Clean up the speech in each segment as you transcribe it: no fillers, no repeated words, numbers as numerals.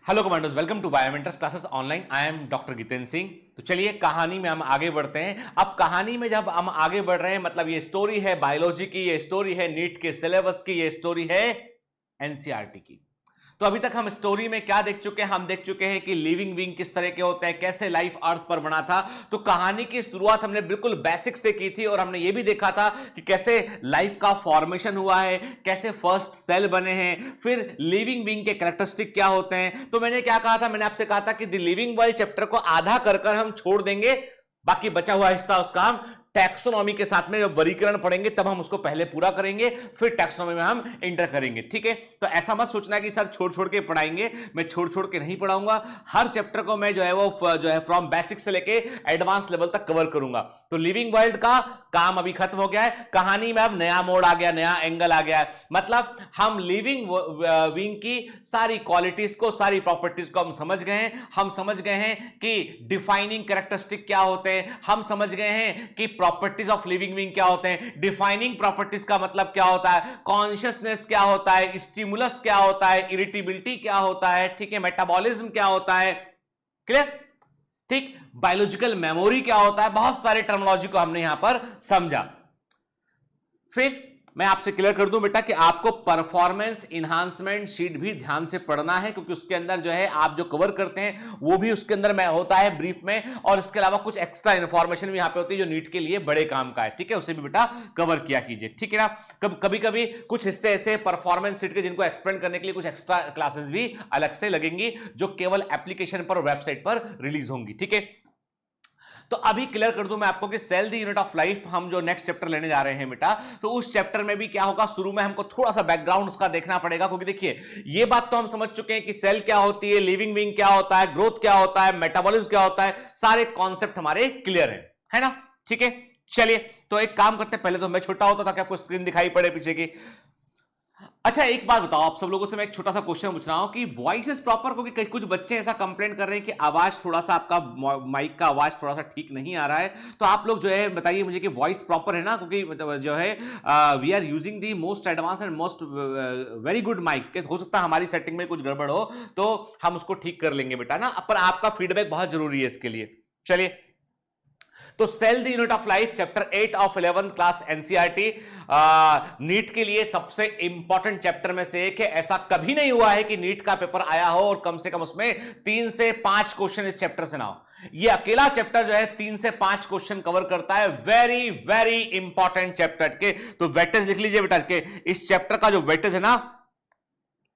Hello commandos, welcome to Biomentors classes online. I am doctor Jitendra Singh. तो चलिए कहानी में हम आगे बढ़ते हैं। अब कहानी में जब हम आगे बढ़ रहे हैं, मतलब ये स्टोरी है बायोलॉजी की, ये स्टोरी है नीट के सिलेबस की, ये स्टोरी है एनसीईआरटी की। तो अभी तक हम स्टोरी में क्या देख चुके हैं? हम देख चुके हैं कि लिविंग बीइंग किस तरह के होते हैं, कैसे लाइफ अर्थ पर बना था। तो कहानी की शुरुआत हमने बिल्कुल बेसिक से की थी और हमने ये भी देखा था कि कैसे लाइफ का फॉर्मेशन हुआ है, कैसे फर्स्ट सेल बने हैं, फिर लिविंग बीइंग के कैरेक्टरिस्टिक क्या होते हैं। तो मैंने क्या कहा था? मैंने आपसे कहा था कि द लिविंग वर्ल्ड चैप्टर को आधा कर हम छोड़ देंगे, बाकी बचा हुआ हिस्सा उसका हम टैक्सोनॉमी के साथ में जब वर्गीकरण पढ़ेंगे तब हम उसको पहले पूरा करेंगे, फिर टैक्सोनॉमी में हम इंटर करेंगे। ठीक है, तो ऐसा मत सोचना कि सर छोड़ छोड़ के पढ़ाएंगे। मैं छोड़ छोड़ के नहीं पढ़ाऊंगा, हर चैप्टर को मैं जो है वो जो है फ्रॉम बेसिक से लेके एडवांस लेवल तक कवर करूंगा। तो लिविंग वर्ल्ड का काम अभी खत्म हो गया है, कहानी में अब नया मोड़ आ गया, नया एंगल आ गया है। मतलब हम लिविंग बीइंग की सारी क्वालिटीज को, सारी प्रॉपर्टीज को हम समझ गए हैं। हम समझ गए हैं कि डिफाइनिंग कैरेक्टरिस्टिक क्या होते हैं, हम समझ गए हैं कि प्रॉपर्टीज ऑफ लिविंग बीइंग क्या होते हैं, डिफाइनिंग प्रॉपर्टीज का मतलब क्या होता है, कॉन्शियसनेस क्या होता है, स्टिमुलस क्या होता है, इरिटेबिलिटी क्या होता है, ठीक है, मेटाबॉलिज्म क्या होता है। क्लियर? ठीक, बायोलॉजिकल मेमोरी क्या होता है, बहुत सारे टर्मिनोलॉजी को हमने यहां पर समझा। फिर मैं आपसे क्लियर कर दूं बेटा कि आपको परफॉर्मेंस इन्हांसमेंट शीट भी ध्यान से पढ़ना है, क्योंकि उसके अंदर जो है आप जो कवर करते हैं वो भी उसके अंदर में होता है ब्रीफ में, और इसके अलावा कुछ एक्स्ट्रा इंफॉर्मेशन भी यहां पे होती है जो नीट के लिए बड़े काम का है। ठीक है, उसे भी बेटा कवर किया कीजिए। ठीक है ना? कभी कभी कुछ हिस्से ऐसे परफॉर्मेंस शीट के जिनको एक्सप्लेन करने के लिए कुछ एक्स्ट्रा क्लासेस भी अलग से लगेंगी, जो केवल एप्लीकेशन पर और वेबसाइट पर रिलीज होंगी। ठीक है, तो अभी क्लियर कर दूं मैं आपको कि cell the unit of life हम जो नेक्स्ट चैप्टर लेने जा रहे हैं बेटा, तो उस चैप्टर में भी क्या होगा, शुरू में हमको थोड़ा सा बैकग्राउंड उसका देखना पड़ेगा। क्योंकि देखिए ये बात तो हम समझ चुके हैं कि सेल क्या होती है, लिविंग बीइंग क्या होता है, ग्रोथ क्या होता है, मेटाबॉलिज्म क्या होता है, सारे कॉन्सेप्ट हमारे क्लियर है ना? ठीक है, चलिए तो एक काम करते हैं, पहले तो मैं छोटा होता था कि आपको स्क्रीन दिखाई पड़े पीछे की। अच्छा एक बात बताओ, आप सब लोगों से मैं एक छोटा सा क्वेश्चन पूछ रहा हूं कि वॉइस इज प्रॉपर, क्योंकि कुछ बच्चे ऐसा कंप्लेंट कर रहे हैं कि आवाज थोड़ा सा, आपका माइक का आवाज थोड़ा सा ठीक नहीं आ रहा है। तो आप लोग जो है बताइए मुझे कि वॉइस प्रॉपर है ना, क्योंकि मतलब जो है we are using the most advance and most very good mic. हो सकता है हमारी सेटिंग में कुछ गड़बड़ हो तो हम उसको ठीक कर लेंगे बेटा ना, पर आपका फीडबैक बहुत जरूरी है इसके लिए। चलिए, तो cell the unit of life chapter 8 of 11th class NCERT NEET के लिए सबसे इंपॉर्टेंट चैप्टर में से एक है। ऐसा कभी नहीं हुआ है कि नीट का पेपर आया हो और कम से कम उसमें 3 से 5 क्वेश्चन इस चैप्टर से ना हो। ये अकेला चैप्टर जो है 3 से 5 क्वेश्चन कवर करता है, वेरी वेरी इंपॉर्टेंट चैप्टर के। तो वेटेज लिख लीजिए बेटा के इस चैप्टर का जो वेटेज है ना,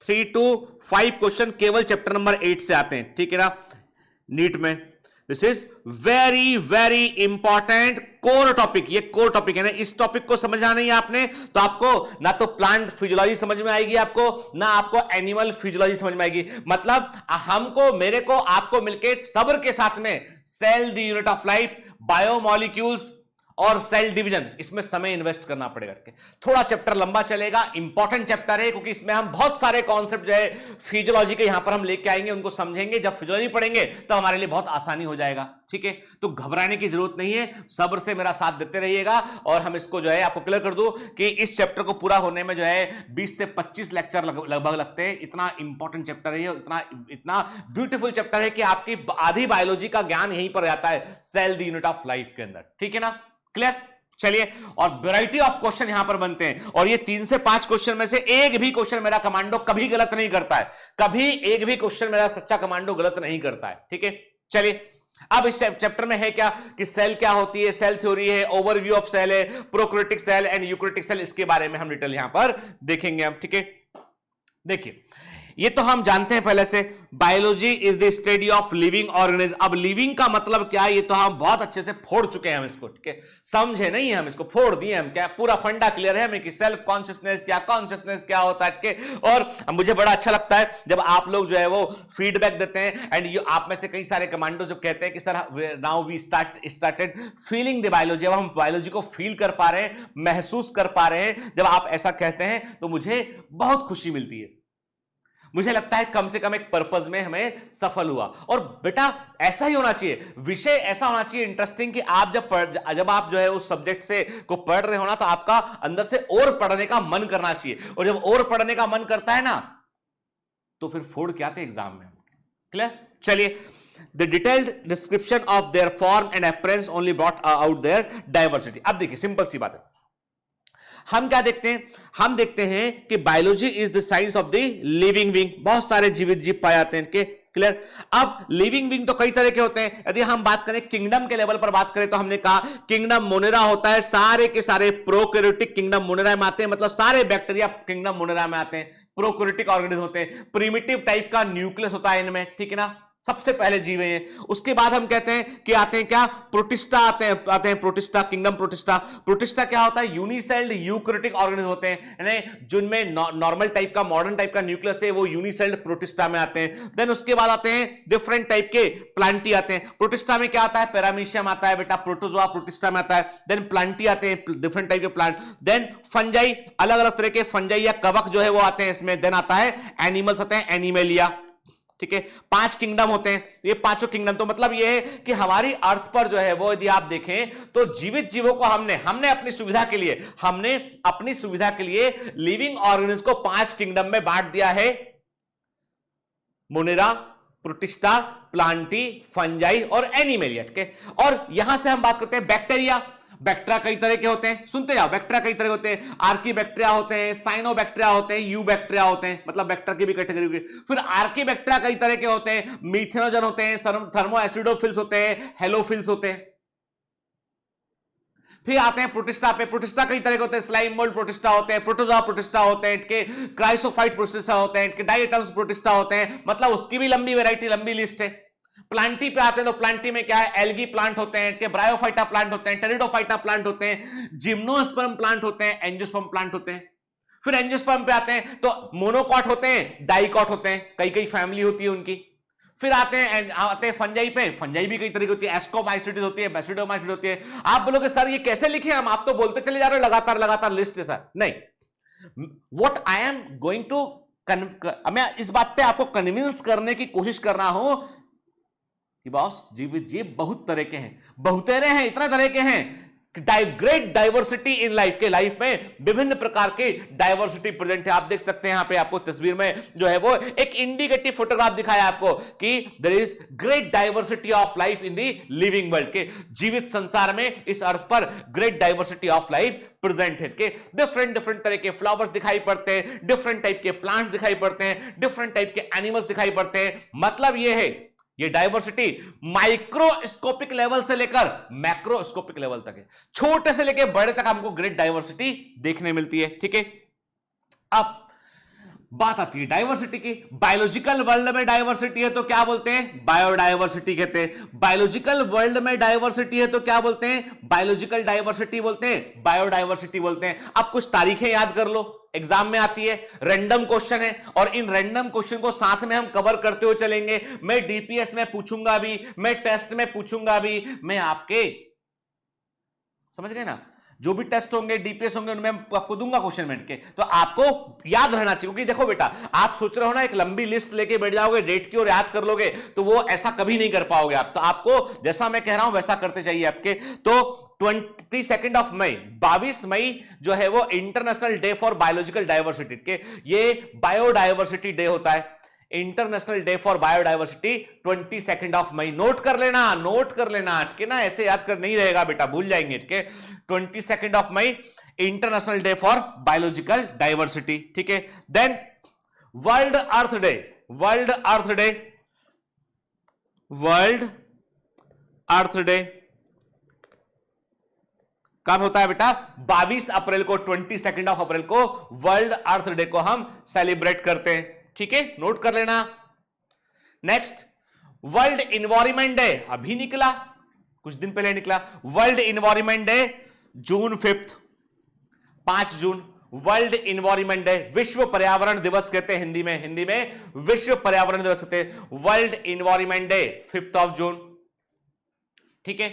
3 to 5 क्वेश्चन केवल चैप्टर नंबर 8 से आते हैं। ठीक है ना, नीट में this is very very important core topic. ये कोर टॉपिक है ना, इस टॉपिक को समझना नहीं है आपने तो आपको ना तो प्लांट फिजियोलॉजी समझ में आएगी, आपको ना आपको एनिमल फिजियोलॉजी समझ में आएगी। मतलब हमको, मेरे को, आपको मिलके सब्र के साथ में cell the unit of life, biomolecules और सेल डिवीजन, इसमें समय इन्वेस्ट करना पड़ेगा। थोड़ा चैप्टर लंबा चलेगा, इंपॉर्टेंट चैप्टर है, क्योंकि इसमें हम बहुत सारे कॉन्सेप्ट जो है फिजियोलॉजी के यहां पर हम लेके आएंगे, उनको समझेंगे। जब फिजियोलॉजी पढ़ेंगे तो हमारे लिए बहुत आसानी हो जाएगा। ठीक है, तो घबराने की जरूरत नहीं है, सब्र से मेरा साथ देते रहिएगा। और हम इसको जो है आपको क्लियर कर दूं कि इस चैप्टर को पूरा होने में जो है 20 से 25 लेक्चर लगभग लगते हैं। इतना इंपॉर्टेंट चैप्टर है, इतना इतना ब्यूटीफुल चैप्टर है कि आपकी आधी बायोलॉजी का ज्ञान यहीं पर आता है cell the unit of life के अंदर। ठीक है ना? क्लियर? चलिए, और वैरायटी ऑफ क्वेश्चन यहां पर बनते हैं, और ये 3 से 5 क्वेश्चन में से एक भी क्वेश्चन मेरा कमांडो कभी गलत नहीं करता है, कभी एक भी क्वेश्चन मेरा सच्चा कमांडो गलत नहीं करता है। ठीक है, चलिए अब इस चैप्टर में है क्या कि सेल क्या होती है, सेल थ्योरी है, ओवरव्यू ऑफ सेल है, prokaryotic cell and eukaryotic cell, इसके बारे में हम डिटेल यहां पर देखेंगे हम। ठीक है, देखिए ये तो हम जानते हैं पहले से, biology is the study of living organism. अब लिविंग का मतलब क्या है ये तो हम बहुत अच्छे से फोड़ चुके हैं हम इसको। ठीक है, समझे नहीं हम इसको, फोड़ दिए हम, क्या पूरा फंडा क्लियर है हमें कि सेल्फ कॉन्शियसनेस क्या, कॉन्शियसनेस क्या होता है। ठीक है, और मुझे बड़ा अच्छा लगता है जब आप लोग जो है वो फीडबैक देते हैं, एंड यू आप में से कई सारे कमांडो जब कहते हैं कि sir now we started feeling the biology, अब हम बायोलॉजी को फील कर पा रहे हैं, महसूस कर पा रहे हैं। जब आप ऐसा कहते हैं तो मुझे बहुत खुशी मिलती है, मुझे लगता है कम से कम एक पर्पस में हमें सफल हुआ। और बेटा ऐसा ही होना चाहिए, विषय ऐसा होना चाहिए इंटरेस्टिंग कि आप जब आप जो है उस सब्जेक्ट से को पढ़ रहे हो ना, तो आपका अंदर से और पढ़ने का मन करना चाहिए। और जब और पढ़ने का मन करता है ना, तो फिर फोड़ के आते एग्जाम में। क्लियर? चलिए, the detailed description of their form and appearance only brought out their diversity. अब देखिए सिंपल सी बात है, हम क्या देखते हैं, हम देखते हैं कि biology is the science of the living being, बहुत सारे जीवित जीव पाए जाते हैं इनके, क्लियर? अब लिविंग बीइंग तो कई तरह के होते हैं। यदि हम बात करें किंगडम के लेवल पर बात करें तो हमने कहा किंगडम मोनेरा होता है, सारे के सारे प्रोकैरियोटिक किंगडम मोनेरा में आते हैं, मतलब सारे बैक्टीरिया किंगडम मोनेरा में आते हैं, प्रोकैरियोटिक ऑर्गेनिज्म होते हैं, प्रिमिटिव टाइप का न्यूक्लियस होता है इनमें, ठीक है ना, सबसे पहले जीव है। उसके बाद हम कहते हैं कि आते हैं क्या, प्रोटिस्टा आते हैं प्रोटिस्टा, किंगडम प्रोटिस्टा। प्रोटिस्टा क्या होता है, यूनिसेल्ड यूकैरियोटिक ऑर्गेनिज्म होते हैं, जिनमें नॉर्मल टाइप का मॉडर्न टाइप का न्यूक्लियस है, वो यूनिसेल्ड प्रोटिस्टा में आते हैं। देन उसके बाद आते हैं डिफरेंट टाइप के प्लांटी आते हैं। प्रोटिस्टा में क्या आता है, पैरामीशियम आता है बेटा, प्रोटोजोआ प्रोटिस्टा में आता है। देन प्लांटी आते हैं, डिफरेंट टाइप के प्लांट। देन फंजाई, अलग अलग तरह के फंजाई या कवक जो है वो आते हैं इसमें। देन आता है एनिमल्स आते हैं, एनिमेलिया, ठीक है। 5 किंगडम होते हैं, ये पांचों किंगडम, तो मतलब ये है कि हमारी अर्थ पर जो है वो यदि आप देखें तो जीवित जीवों को हमने अपनी सुविधा के लिए लिविंग ऑर्गेनिज्म को 5 किंगडम में बांट दिया है, मोनेरा, प्रोटिस्टा, प्लांटी, फंजाई और एनिमेलिया, ठीक है। और यहां से हम बात करते हैं बैक्टीरिया। बैक्टीरिया कई तरह के होते हैं, सुनते जाओ, बैक्टीरिया कई तरह के होते हैं, आर्की बैक्टीरिया होते हैं, साइनो बैक्टीरिया होते हैं, यू बैक्टीरिया होते हैं, मतलब बैक्टीरिया की भी कैटेगरी होगी। फिर आर्की बैक्टीरिया कई तरह के होते हैं, मीथेनोजन होते हैं, थर्मो एसिडोफिल्स होते हैं, हेलोफिल्स होते हैं। फिर आते हैं प्रोटिस्टा पे, प्रोटिस्टा कई तरह के होते हैं, स्लाइम मोल्ड प्रोटिस्टा होते हैं, प्रोटोजोआ प्रोटिस्टा होते हैं, इनके क्राइसोफाइट प्रोटिस्टा होते हैं, इनके डायटम्स प्रोटिस्टा होते हैं, मतलब उसकी भी लंबी वैरायटी, लंबी लिस्ट है। प्लांटी पे आते हैं तो प्लांटी में क्या है, एल्गी प्लांट होते हैं, इनके ब्रायोफाइटा प्लांट होते हैं, टेरिडोफाइटा प्लांट होते हैं, जिम्नोस्पर्म प्लांट होते हैं, एंजियोस्पर्म प्लांट होते हैं। फिर एंजियोस्पर्म पे आते हैं तो मोनोकॉट होते हैं, डाइकॉट होते हैं, कई कई फैमिली होती है उनकी। फिर आते हैं फंजाई पे, फंजाई भी कई तरह की होती है, एस्कोमाइसिटिस होती है, बेसिडोमाइसिटिस होती है। आप बोलोगे सर ये कैसे लिखे हम, आप तो बोलते चले जा रहे हो लगातार लगातार लिस्ट है सर। नहीं, what I am going to, मैं इस बात पे आपको कन्विंस करने की कोशिश कर रहा हूं कि बॉस जीवित जीव बहुत तरह के हैं, बहुतेरे हैं, इतने तरह के हैं, ग्रेट डाइवर्सिटी इन लाइफ, के लाइफ में विभिन्न प्रकार की डाइवर्सिटी प्रेजेंट है। आप देख सकते हैं यहां पे आपको तस्वीर में जो है वो एक इंडिकेटिव फोटोग्राफ दिखाया आपको कि there is great diversity of life in the living world, के जीवित संसार में, इस अर्थ पर great diversity of life present है, के डिफरेंट तरह के फ्लावर्स दिखाई पड़ते हैं, डिफरेंट टाइप के प्लांट्स दिखाई पड़ते हैं, डिफरेंट टाइप के एनिमल्स दिखाई पड़ते हैं। मतलब यह है, ये डाइवर्सिटी माइक्रोस्कोपिक लेवल से लेकर मैक्रोस्कोपिक लेवल तक है, छोटे से लेकर बड़े तक हमको ग्रेट डाइवर्सिटी देखने मिलती है, ठीक है। अब बात आती है डाइवर्सिटी की। बायोलॉजिकल वर्ल्ड में डाइवर्सिटी है तो क्या बोलते हैं, बायोडाइवर्सिटी कहते हैं। बायोलॉजिकल वर्ल्ड में डाइवर्सिटी है तो क्या बोलते हैं, बायोलॉजिकल डाइवर्सिटी बोलते हैं, बायोडाइवर्सिटी बोलते हैं। अब कुछ तारीखें याद कर लो, एग्जाम में आती है, रैंडम क्वेश्चन है, और इन रैंडम क्वेश्चन को साथ में हम कवर करते हुए चलेंगे। मैं डीपीएस में पूछूंगा भी, मैं टेस्ट में पूछूंगा भी, मैं आपके, समझ गए ना, जो भी टेस्ट होंगे, डीपीएस होंगे, उनमें आपको दूंगा क्वेश्चन मिनट के, तो आपको याद रहना चाहिए। क्योंकि देखो बेटा, आप सोच रहे हो ना एक लंबी लिस्ट लेके बैठ जाओगे, डेट की और याद कर लोगे, तो वो ऐसा कभी नहीं कर पाओगे आप। तो आपको जैसा मैं कह रहा हूं वैसा करते चाहिए आपके। तो 22 ऑफ मई, 22 मई जो है वो international day for biological diversity, के ये बायोडाइवर्सिटी डे होता है, international day for biodiversity 22 of May. Note कर लेना के ना, ऐसे याद कर नहीं रहेगा बेटा, भूल जाएंगे के। 22 of May international day for biological diversity, ठीक है। Then world earth day, world earth day कब होता है बेटा, 22 अप्रैल को, 22 ऑफ अप्रैल को वर्ल्ड अर्थ डे को हम सेलिब्रेट करते हैं, ठीक है, नोट कर लेना। नेक्स्ट वर्ल्ड इन्वायरमेंट डे, अभी निकला, कुछ दिन पहले निकला। वर्ल्ड इन्वायरमेंट डे जून 5 जून, वर्ल्ड इन्वायरमेंट डे, विश्व पर्यावरण दिवस कहते हैं हिंदी में विश्व पर्यावरण दिवस कहते हैं। World environment day 5 of June, ठीक है।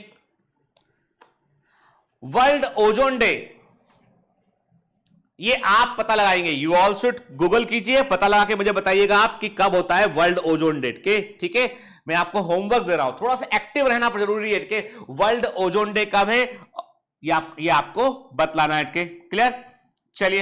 वर्ल्ड ओजोन डे, ये आप पता लगाएंगे, यू ऑल शुड गूगल कीजिए, पता लगा के मुझे बताइएगा आप कि कब होता है वर्ल्ड ओजोन डे, के, ठीक है। मैं आपको होमवर्क दे रहा हूं, थोड़ा सा एक्टिव रहना जरूरी है कि वर्ल्ड ओजोन डे कब है, ये आपको बतलाना है, के, क्लियर। चलिए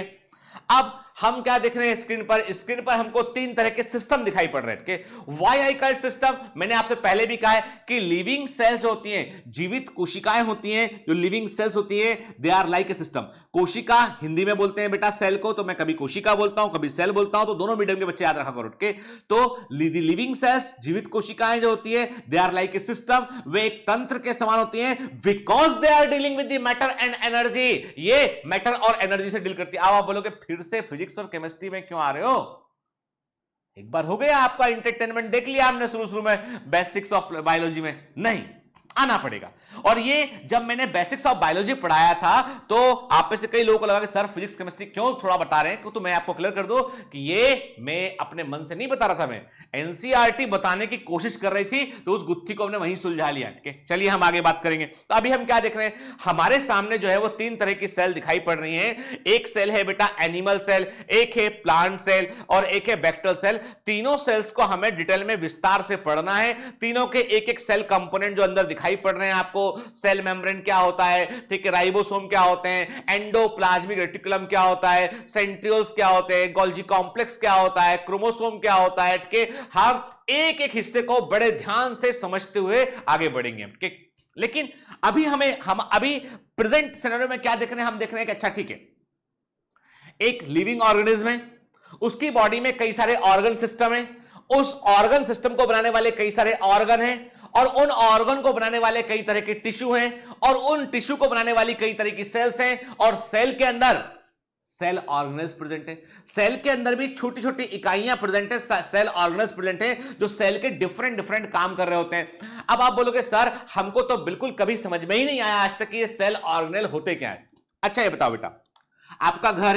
अब हम क्या देख रहे हैं स्क्रीन पर? स्क्रीन पर हमको तीन तरह के सिस्टम दिखाई पड़ रहे हैं। Why I called system? मैंने आपसे पहले भी कहा है कि लिविंग सेल्स होती हैं, जीवित कोशिकाएं होती हैं, जो लिविंग सेल्स होती है, they are like a system. कोशिका हिंदी में बोलते हैं बेटा सेल को, तो मैं कभी कोशिका बोलता हूं कभी सेल बोलता हूं, तो दोनों मीडियम के बच्चे याद रखा करो। ओके, तो लिविंग सेल्स, जीवित कोशिकाएं जो होती है, they are like a system, वे एक तंत्र के समान होती हैं, because they are dealing with the matter and energy. ये मैटर और एनर्जी से डील करती है। अब आप बोलोगे फिर से फिजिक्स और केमिस्ट्री में क्यों आ रहे हो? एक बार हो गया आपका एंटरटेनमेंट, देख लिया हमने शुरू में बेसिक्स ऑफ बायोलॉजी में, नहीं आना पड़ेगा। और ये जब मैंने बेसिक्स ऑफ बायोलॉजी पढ़ाया था तो आप में से कई लोगों को लगा कि सर फिजिक्स केमिस्ट्री क्यों थोड़ा बता रहे हैं, तो मैं आपको क्लियर कर दूं कि ये मैं अपने मन से नहीं बता रहा था, मैं एनसीईआरटी बताने की कोशिश कर रही थी, तो उस गुत्थी को हमने वहीं सुलझा लिया। ठीक है, चलिए हम आगे बात करेंगे। तो अभी हम क्या देख रहे हैं, हमारे सामने जो है वो तीन तरह की सेल दिखाई पड़ रही है। एक सेल है बेटा एनिमल सेल, एक है प्लांट सेल और एक है बैक्टीरियल सेल। तीनों सेल्स को हमें डिटेल में विस्तार से पढ़ना है। तीनों के एक एक सेल कंपोनेंट जो अंदर दिखाई पड़ रहे हैं आपको, सेल मेम्ब्रेन क्या होता है, ठीक है, राइबोसोम क्या होते हैं, एंडोप्लाज्मिक रेटिकुलम क्या होता है, सेंट्रियोल्स क्या होते हैं, गोल्जी कॉम्प्लेक्स क्या होता है, क्रोमोसोम क्या होता है, ठीक है, हम एक एक हिस्से को बड़े ध्यान से समझते हुए आगे बढ़ेंगे। ठीक, लेकिन हम अभी प्रेजेंट सिनेरियो में क्या देख रहे हैं, हम देख रहे हैं कि अच्छा ठीक है, एक लिविंग ऑर्गेनिज्म है, उसकी बॉडी में कई सारे ऑर्गन सिस्टम है, उस ऑर्गन सिस्टम को बनाने वाले कई सारे ऑर्गन हैं, और उन ऑर्गन को बनाने वाले कई तरह के टिश्यू हैं, और उन टिश्यू को बनाने वाली कई तरह की सेल्स हैं, और सेल के अंदर सेल ऑर्गेनेल्स प्रेजेंट है। सेल के अंदर भी छोटी छोटी इकाइयां प्रेजेंट है, सेल ऑर्गेनेल्स प्रेजेंट है, जो सेल के डिफरेंट डिफरेंट काम कर रहे होते हैं। अब आप बोलोगे सर हमको तो बिल्कुल कभी समझ में ही नहीं आया आज तक कि ये सेल ऑर्गेनेल होते क्या है। अच्छा ये बताओ बेटा, आपका घर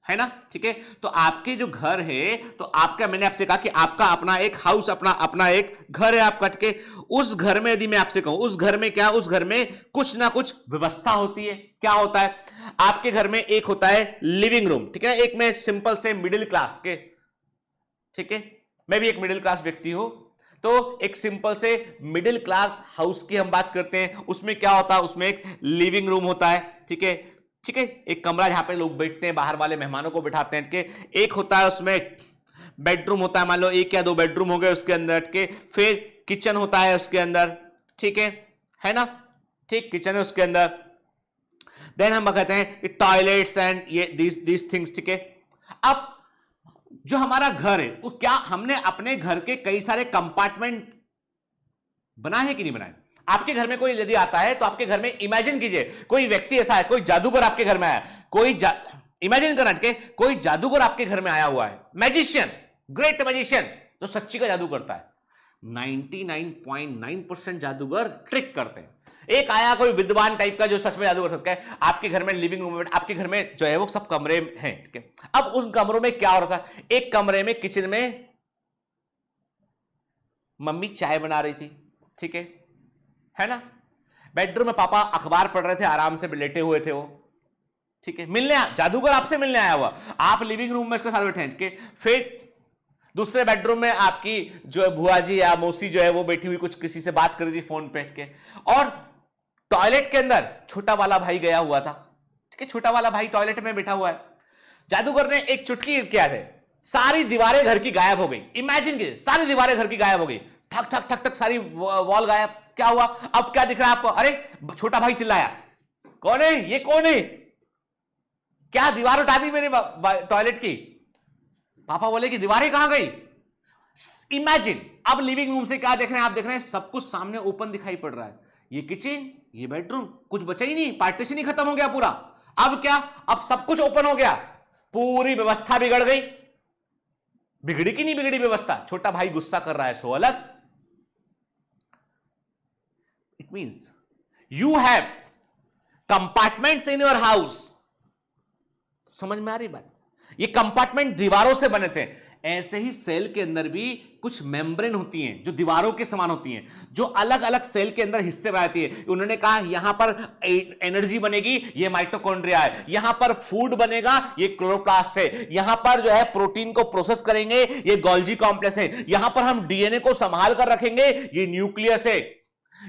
है ना, ठीक है, तो आपके जो घर है, तो आपका, मैंने आपसे कहा कि आपका अपना एक हाउस, अपना एक घर है आपका, ठीक है, उस घर में यदि मैं आपसे कहूं, उस घर में क्या, उस घर में कुछ ना कुछ व्यवस्था होती है। क्या होता है आपके घर में? एक होता है लिविंग रूम, ठीक है, एक में सिंपल से मिडिल क्लास के, ठीक है, मैं भी एक मिडिल क्लास व्यक्ति हूं, तो एक सिंपल से मिडिल क्लास हाउस की हम बात करते हैं। उसमें क्या होता है, उसमें एक लिविंग रूम होता है, ठीक है, ठीक है, एक कमरा जहां पे लोग बैठते हैं, बाहर वाले मेहमानों को बिठाते हैं, के एक होता है उसमें बेडरूम होता है, मान लो एक या दो बेडरूम हो गए उसके अंदर के, फिर किचन होता है उसके अंदर, ठीक है ना, ठीक, किचन है उसके अंदर, देन हम कहते हैं कि टॉयलेट्स एंड ये दीस थिंग्स, ठीक है। अब जो हमारा घर है वो क्या हमने अपने घर के कई सारे कंपार्टमेंट बनाए हैं कि नहीं बनाए? आपके घर में कोई यदि आता है तो आपके घर में इमेजिन कीजिए कोई व्यक्ति ऐसा है, कोई जादूगर आपके घर में आया, इमेजिन करना के कोई जादूगर आपके घर में आया हुआ है, मैजिशियन, ग्रेट मैजिशियन, जो सच्ची का जादू करता है। 99.9% जादूगर ट्रिक करते हैं। एक आया कोई विद्वान टाइप का जो सच में जादू कर सकता है, आपके घर में लिविंग रूम में, आपके घर में जो है वो सब कमरे हैं, ठीक है। अब उन कमरों में क्या हो रहा था, एक कमरे में किचन में मम्मी चाय बना रही थी, ठीक है ना, बेडरूम में पापा अखबार पढ़ रहे थे, आराम से लेटे हुए थे वो, ठीक है, जादूगर आपसे मिलने आया हुआ, आप लिविंग रूम में उसके साथ बैठे हैं, ठीक है। फिर दूसरे बेडरूम में आपकी जो है बुआ जी या मौसी जो है वो बैठी हुई कुछ किसी से बात कर रही थी फोन पे, ठीक है। और टॉयलेट के अंदर छोटा वाला भाई गया हुआ था, ठीक है, छोटा वाला भाई टॉयलेट में बैठा हुआ है। जादूगर ने एक चुटकी किया थे, सारी दीवारें घर की गायब हो गई। इमेजिन कीजिए सारी दीवारें घर की गायब हो गई, ठक ठक ठक ठक सारी वॉल गायब। क्या हुआ, अब क्या दिख रहा है आपको? अरे छोटा भाई चिल्लाया, कौन है ये, कौन है, क्या दीवार उठा दी मेरे टॉयलेट की? पापा बोले कि दीवारें कहां गई? इमेजिन, अब लिविंग रूम से क्या देख रहे हैं आप? देख रहे हैं सब कुछ सामने ओपन दिखाई पड़ रहा है, ये किचन, ये बेडरूम, कुछ बचा ही नहीं, पार्टीशन ही खत्म हो गया पूरा। अब क्या, अब सब कुछ ओपन हो गया, पूरी व्यवस्था बिगड़ गई। बिगड़ी कि नहीं बिगड़ी व्यवस्था? छोटा भाई गुस्सा कर रहा है सो अलग। It means you have compartments in your house. समझ में आ रही बात? ये कंपार्टमेंट दीवारों से बने थे, ऐसे ही सेल के अंदर भी कुछ मेम्ब्रेन होती हैं जो दीवारों के समान होती हैं, जो अलग अलग सेल के अंदर हिस्से बनाती है। उन्होंने कहा यहां पर एनर्जी बनेगी, ये माइटोकॉन्ड्रिया है, यहां पर फूड बनेगा, ये क्लोरोप्लास्ट है, यहां पर जो है प्रोटीन को प्रोसेस करेंगे, ये गोल्जी कॉम्प्लेक्स है, यहां पर हम डीएनए को संभाल कर रखेंगे, ये न्यूक्लियस है,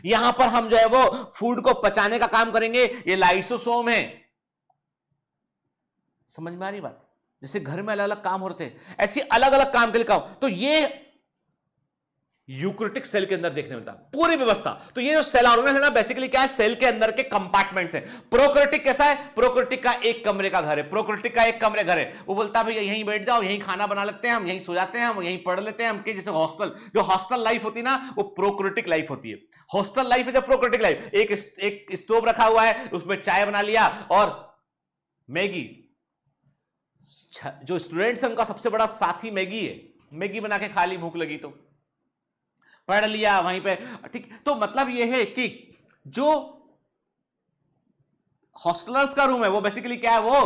यहां पर हम जो है वो फूड को पचाने का काम करेंगे, ये लाइसोसोम है। समझ में आ रही बात? जैसे घर में अलग अलग काम हो रहे थे, ऐसी अलग अलग काम के लिए काम, तो ये यूक्रेटिक सेल के अंदर देखने मिलता है पूरी व्यवस्था। तो ये जो सेल ऑर्गेनाइज है ना, बेसिकली क्या है, सेल के अंदर के कंपार्टमेंट्स हैं। प्रोकैरियोटिक कैसा है, प्रोकैरियोटिक का एक कमरे का घर है, प्रोकैरियोटिक का एक कमरे घर है। वो बोलता है भैया यहीं बैठ जाओ, यहीं खाना बना लेते हैं हम, यहीं सो जाते हैं हम, यहीं पढ़ लेते हैं हम, कि जैसे हॉस्टल, जो हॉस्टल लाइफ होती है ना, वो प्रोकैरियोटिक लाइफ होती है। हॉस्टल लाइफ है जो प्रोकैरियोटिक लाइफ, एक स्टोव रखा हुआ है, उसमें चाय बना लिया और मैगी। जो स्टूडेंट्स हैं उनका सबसे बड़ा साथी मैगी है, मैगी बना के खा ली, भूख लगी तो पढ़ लिया वहीं पे, ठीक। तो मतलब यह है कि जो हॉस्टलर्स का रूम है वो बेसिकली क्या है, वो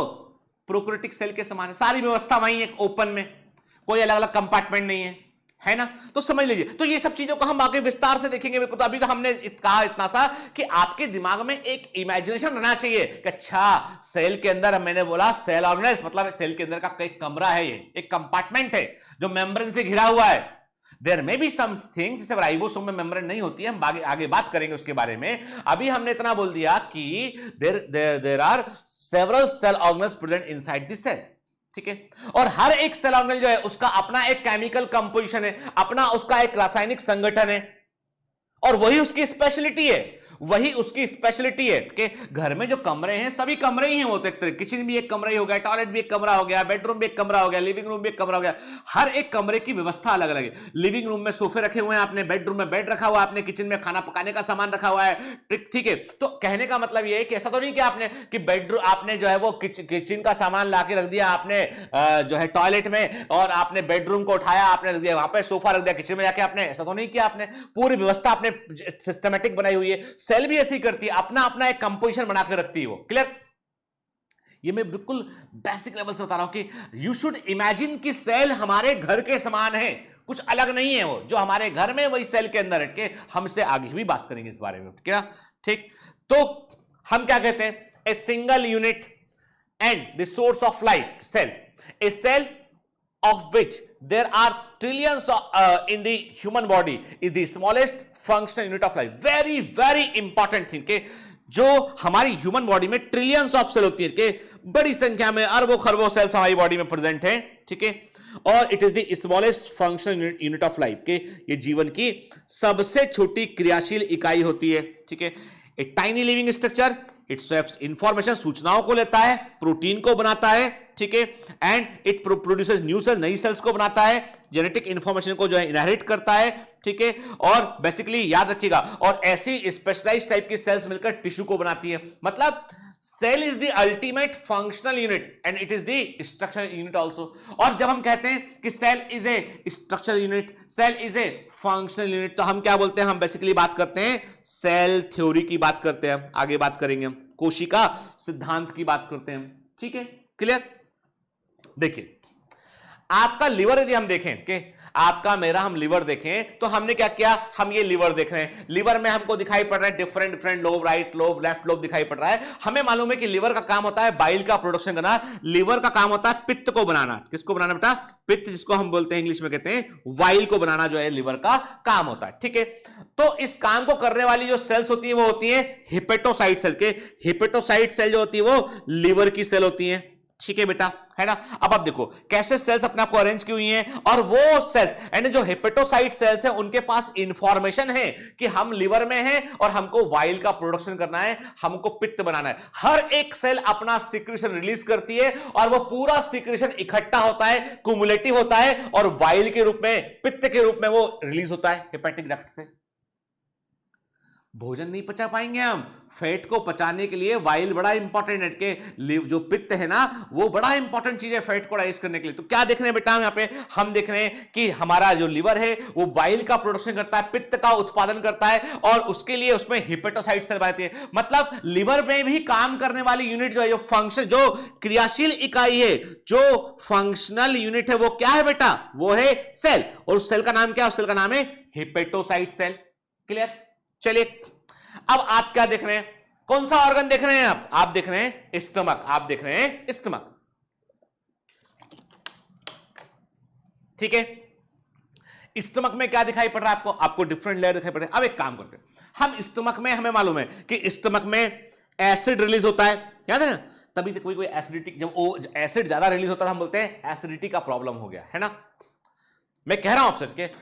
प्रोकैरियोटिक सेल के समान है, सारी व्यवस्था वहीं है ओपन में, कोई अलग अलग कंपार्टमेंट नहीं है ना। तो समझ लीजिए, तो ये सब चीजों को हम आगे विस्तार से देखेंगे। तो अभी तो हमने कहा इतना सा कि आपके दिमाग में एक इमेजिनेशन रहना चाहिए कि अच्छा सेल के अंदर, मैंने बोला सेल ऑर्गेनाइज मतलब सेल के अंदर का एक कमरा है, ये एक कंपार्टमेंट है जो मेम्ब्रेन से घिरा हुआ है। There may be some things, जैसे राइबोसोम में मेम्ब्रेन नहीं होती है, हम आगे बात करेंगे उसके बारे में। अभी हमने इतना बोल दिया कि there are several cell organelles present inside this cell, ठीक है। और हर एक सेल ऑर्गेनेल जो है उसका अपना एक केमिकल कंपोजिशन है, अपना उसका एक रासायनिक संगठन है, और वही उसकी स्पेशलिटी है, वही उसकी स्पेशलिटी है कि घर में जो कमरे हैं सभी कमरे ही होते हैं। किचन भी एक कमरा ही हो गया, टॉयलेट भी एक कमरा हो गया, बेडरूम भी एक कमरा हो गया, लिविंग रूम भी एक कमरा हो गया। हर एक कमरे की व्यवस्था अलग अलग है। लिविंग रूम में सोफे रखे हुए हैं आपने, बेडरूम में बेड रखा हुआ है आपने, किचन में खाना पकाने का सामान रखा हुआ है, ठीक है। तो कहने का मतलब यह है कि ऐसा तो नहीं कि आपने कि बेडरूम आपने जो है वो किचन का सामान ला के रख दिया आपने जो है टॉयलेट में, और आपने बेडरूम को उठाया आपने रख दिया वहां पे, सोफा रख दिया किचन में जाके आपने, ऐसा तो नहीं किया आपने। पूरी व्यवस्था आपने सिस्टमेटिक बनाई हुई है। सेल भी ऐसी करती है, अपना अपना एक कंपोजिशन बना के रखती है वो, क्लियर। ये मैं बिल्कुल बेसिक लेवल से बता रहा हूं कि यू शुड इमेजिन कि सेल हमारे घर के समान है, कुछ अलग नहीं है। वो जो हमारे घर में वही सेल के अंदर हटके, हमसे आगे भी बात करेंगे इस बारे में, क्या ठीक। तो हम क्या कहते हैं, a single unit and the source of life cell, a cell of which there are trillions in the human body is the smallest functional unit of life. very very important thing कि जो हमारी human body में trillions of cell होती है, कि बड़ी संख्या में अरबों खरबों सेल्स हमारी बॉडी में प्रेजेंट हैं, ठीक है। और it is the smallest functional unit of life, के ये जीवन की सबसे छोटी क्रियाशील इकाई होती है, ठीक है। A tiny living structure, it sweeps information, सूचनाओं को लेता है, प्रोटीन को बनाता है, ठीक है। And it produces new cell, नई सेल्स को बनाता है, जेनेटिक इंफॉर्मेशन को जो है इनहेरिट करता है, ठीक है। और बेसिकली याद रखिएगा, और ऐसी स्पेशलाइज्ड टाइप की सेल्स मिलकर टिश्यू को बनाती है। मतलब cell is the ultimate functional unit and it is the structural unit also. और जब हम कहते हैं कि cell is a structural unit, cell is a functional unit, तो हम क्या बोलते हैं, हम बेसिकली बात करते हैं सेल थ्योरी की बात करते हैं, आगे बात करेंगे हम कोशिका सिद्धांत की बात करते हैं, ठीक है, क्लियर। देखिए आपका लिवर यदि हम देखें कि आपका मेरा हम लिवर देखें, तो हमने क्या किया, हम ये लिवर देख रहे हैं, लिवर में हमको दिखाई पड़ रहा है different different lobe, right lobe, left lobe दिखाई पड़ रहा है। हमें मालूम है कि लिवर का काम होता है बाइल का प्रोडक्शन करना, लिवर का काम होता है पित्त को बनाना। किसको बनाना बेटा, पित्त, जिसको हम बोलते हैं इंग्लिश में कहते हैं वाइल को बनाना, जो है लिवर का काम होता है, ठीक है। तो इस काम को करने वाली जो सेल्स होती है वो होती है हेपेटोसाइट सेल, के हेपेटोसाइट सेल जो होती है वो लिवर की सेल होती है, ठीक है बेटा, है ना। अब आप देखो कैसे सेल्स अपने आप को अरेंज की हुई हैं, और वो सेल्स यानी जो हेपेटोसाइट सेल्स हैं उनके पास इंफॉर्मेशन है कि हम लिवर में हैं और हमको वाइल का प्रोडक्शन करना है, हमको पित्त बनाना है। हर एक सेल अपना सीक्रेशन रिलीज करती है, और वो पूरा सीक्रेशन इकट्ठा होता है, कुमुलेटिव होता है, और वाइल के रूप में, पित्त के रूप में वो रिलीज होता है हेपेटिक डक्ट से। भोजन नहीं पचा पाएंगे हम, फैट को पचाने के लिए वाइल बड़ा इंपॉर्टेंट है, कि जो पित्त है ना वो बड़ा इंपॉर्टेंट चीज है फैट को डाइजेस्ट करने के लिए। तो क्या देख रहे हैं बेटा, यहाँ पे हम देख रहे हैं कि हमारा जो लिवर है वो वाइल का प्रोडक्शन करता है, पित्त का उत्पादन करता है, और उसके लिए उसमें हेपेटोसाइट सेल बनती है। मतलब लिवर में भी काम करने वाली यूनिट जो है, जो फंक्शन, जो क्रियाशील इकाई है, जो फंक्शनल यूनिट है, वो क्या है बेटा, वो है सेल। और उस सेल का नाम क्या है, उस सेल का नाम है हेपेटोसाइट सेल, क्लियर। चलिए अब आप क्या देख रहे हैं, कौन सा ऑर्गन देख रहे हैं आप देख रहे हैं स्टमक, आप देख रहे हैं स्टमक, ठीक है। स्टमक में क्या दिखाई पड़ रहा है आपको, आपको डिफरेंट लेयर दिखाई पड़ रहे हैं। अब एक काम करते हैं हम, स्टमक में हमें मालूम है कि स्टमक में एसिड रिलीज होता है, याद है ना, तभी कोई कोई एसिडिटी, जब वो एसिड ज्यादा रिलीज होता है हम बोलते हैं एसिडिटी का प्रॉब्लम हो गया, है ना। मैं कह रहा हूं आपसे कि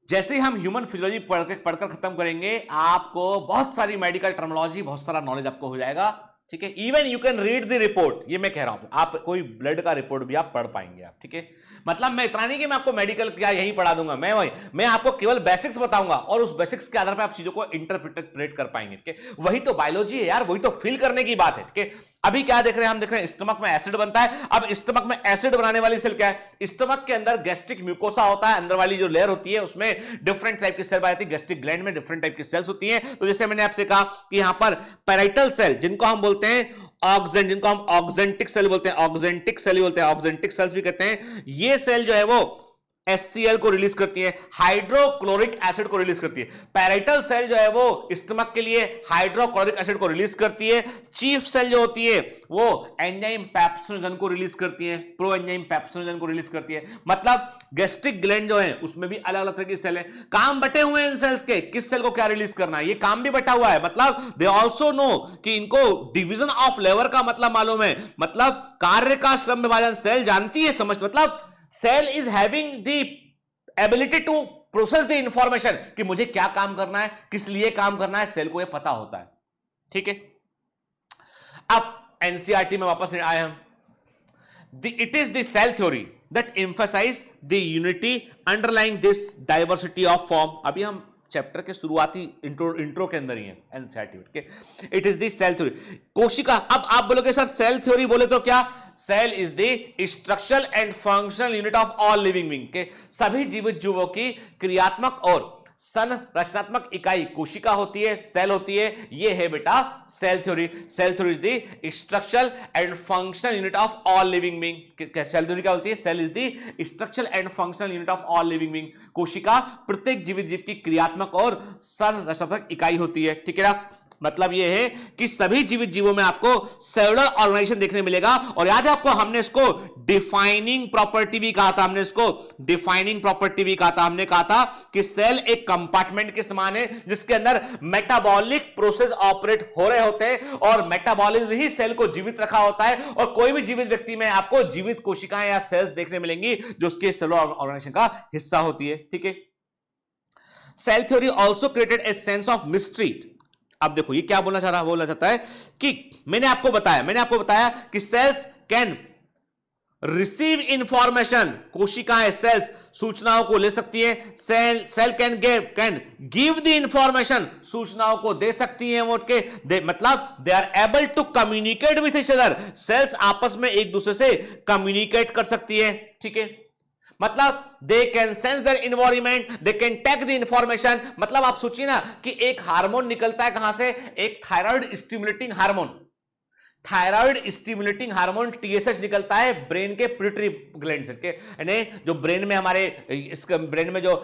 जैसे ही हम ह्यूमन फिजियोलॉजी पढ़कर खत्म करेंगे, आपको बहुत सारी मेडिकल टर्मिनोलॉजी, बहुत सारा नॉलेज आपको हो जाएगा, ठीक है। Even you can read the report, ये मैं कह रहा हूं, आप कोई ब्लड का रिपोर्ट भी आप पढ़ पाएंगे आप, ठीक है। मतलब मैं इतना नहीं कि मैं आपको मेडिकल क्या यही पढ़ा दूंगा, मैं आपको केवल बेसिक्स बताऊंगा और उस बेसिक्स के आधार पर आप चीजों को इंटरप्रेट कर पाएंगे, ठीक है। वही तो बायोलॉजी है यार, वही तो फील करने की बात है, ठीक है। अभी क्या देख रहे हैं हम, देख रहे हैं स्टमक में एसिड बनता है। अब स्टमक में एसिड बनाने वाली सेल क्या है, स्टमक के अंदर गैस्ट्रिक म्यूकोसा होता है, अंदर वाली जो लेयर होती है उसमें डिफरेंट टाइप की सेल बनाती है, गैस्ट्रिक ग्लैंड में डिफरेंट टाइप की सेल्स होती हैं। तो जैसे मैंने आपसे कहा कि यहां पर पैराइटल सेल, जिनको हम बोलते हैं ऑक्जेंट, जिनको हम ऑक्जेंटिक सेल बोलते हैं, ऑक्जेंटिक सेल बोलते हैं, ऑक्जेंटिक सेल्स भी कहते हैं, ये सेल जो है वो HCl को रिलीज करती है, हाइड्रोक्लोरिक एसिड को रिलीज करती है। पैराइटल सेल जो है वो स्टमक के लिए हाइड्रोक्लोरिक एसिड को रिलीज करती है। चीफ सेल जो होती है वो एंजाइम पेप्सिनोजन को रिलीज करती है, प्रो एंजाइम पेप्सिनोजन को रिलीज करती है। मतलब गैस्ट्रिक ग्लैंड जो है उसमें भी अलग अलग तरह की सेल है, काम बटे हुए हैं इन सेल्स के, किस सेल को क्या रिलीज करना है, ये काम भी बटा हुआ है। मतलब दे ऑल्सो नो कि इनको डिवीजन ऑफ लेबर का मतलब मालूम है, मतलब कार्य का श्रम विभाजन सेल जानती है, समझ, मतलब cell is having the ability to process the information कि मुझे क्या काम करना है, किस लिए काम करना है, सेल को यह पता होता है, ठीक है। अब एनसीईआरटी में वापस आए हम, it is the cell theory that emphasise the unity underlying this diversity of form. अभी हम चैप्टर के शुरुआती इंट्रो के अंदर ही है एनसीईआरटी के। It is the cell theory, कोशिका। अब आप बोलोगे सर सेल थ्योरी बोले तो क्या, cell is the structural and functional unit of all living being, के सभी जीवित जीवों की क्रियात्मक और संरचनात्मक इकाई कोशिका होती है, सेल होती है। ये है बेटा cell theory. Cell theory is the structural and functional unit of all living being. Cell theory क्या होती है, cell is the structural and functional unit of all living being. कोशिका प्रत्येक जीवित जीव की क्रियात्मक और संरचनात्मक इकाई होती है, ठीक है ना। मतलब यह है कि सभी जीवित जीवों में आपको सेलुलर ऑर्गेनाइजेशन देखने मिलेगा। और याद है आपको, हमने इसको डिफाइनिंग प्रॉपर्टी भी कहा था, हमने इसको डिफाइनिंग प्रॉपर्टी भी कहा था। हमने कहा था कि सेल एक कंपार्टमेंट के समान है जिसके अंदर मेटाबॉलिक प्रोसेस ऑपरेट हो रहे होते हैं और मेटाबॉलिज्म ही सेल को जीवित रखा होता है। और कोई भी जीवित व्यक्ति में आपको जीवित कोशिकाएं या सेल्स देखने मिलेंगी जो उसके सेलुलर ऑर्गेनाइजेशन का हिस्सा होती है, ठीक है। Cell theory also created a sense of mystery. अब देखो ये क्या बोलना चाहता है कि मैंने आपको बताया कि सेल्स कैन रिसीव इंफॉर्मेशन, कोशिकाएं सेल्स सूचनाओं को ले सकती है। Cell can give the information, सूचनाओं को दे सकती है। मतलब they are able to communicate with each other, cells आपस में एक दूसरे से कम्युनिकेट कर सकती है, ठीक है। मतलब they can sense their environment, they can take the information. मतलब आप सोचिए ना कि एक हार्मोन निकलता है कहां से, एक thyroid stimulating hormone, thyroid stimulating hormone TSH निकलता है ब्रेन के पिट्यूटरी ग्लैंड से, यानी जो ब्रेन में हमारे इस ब्रेन में जो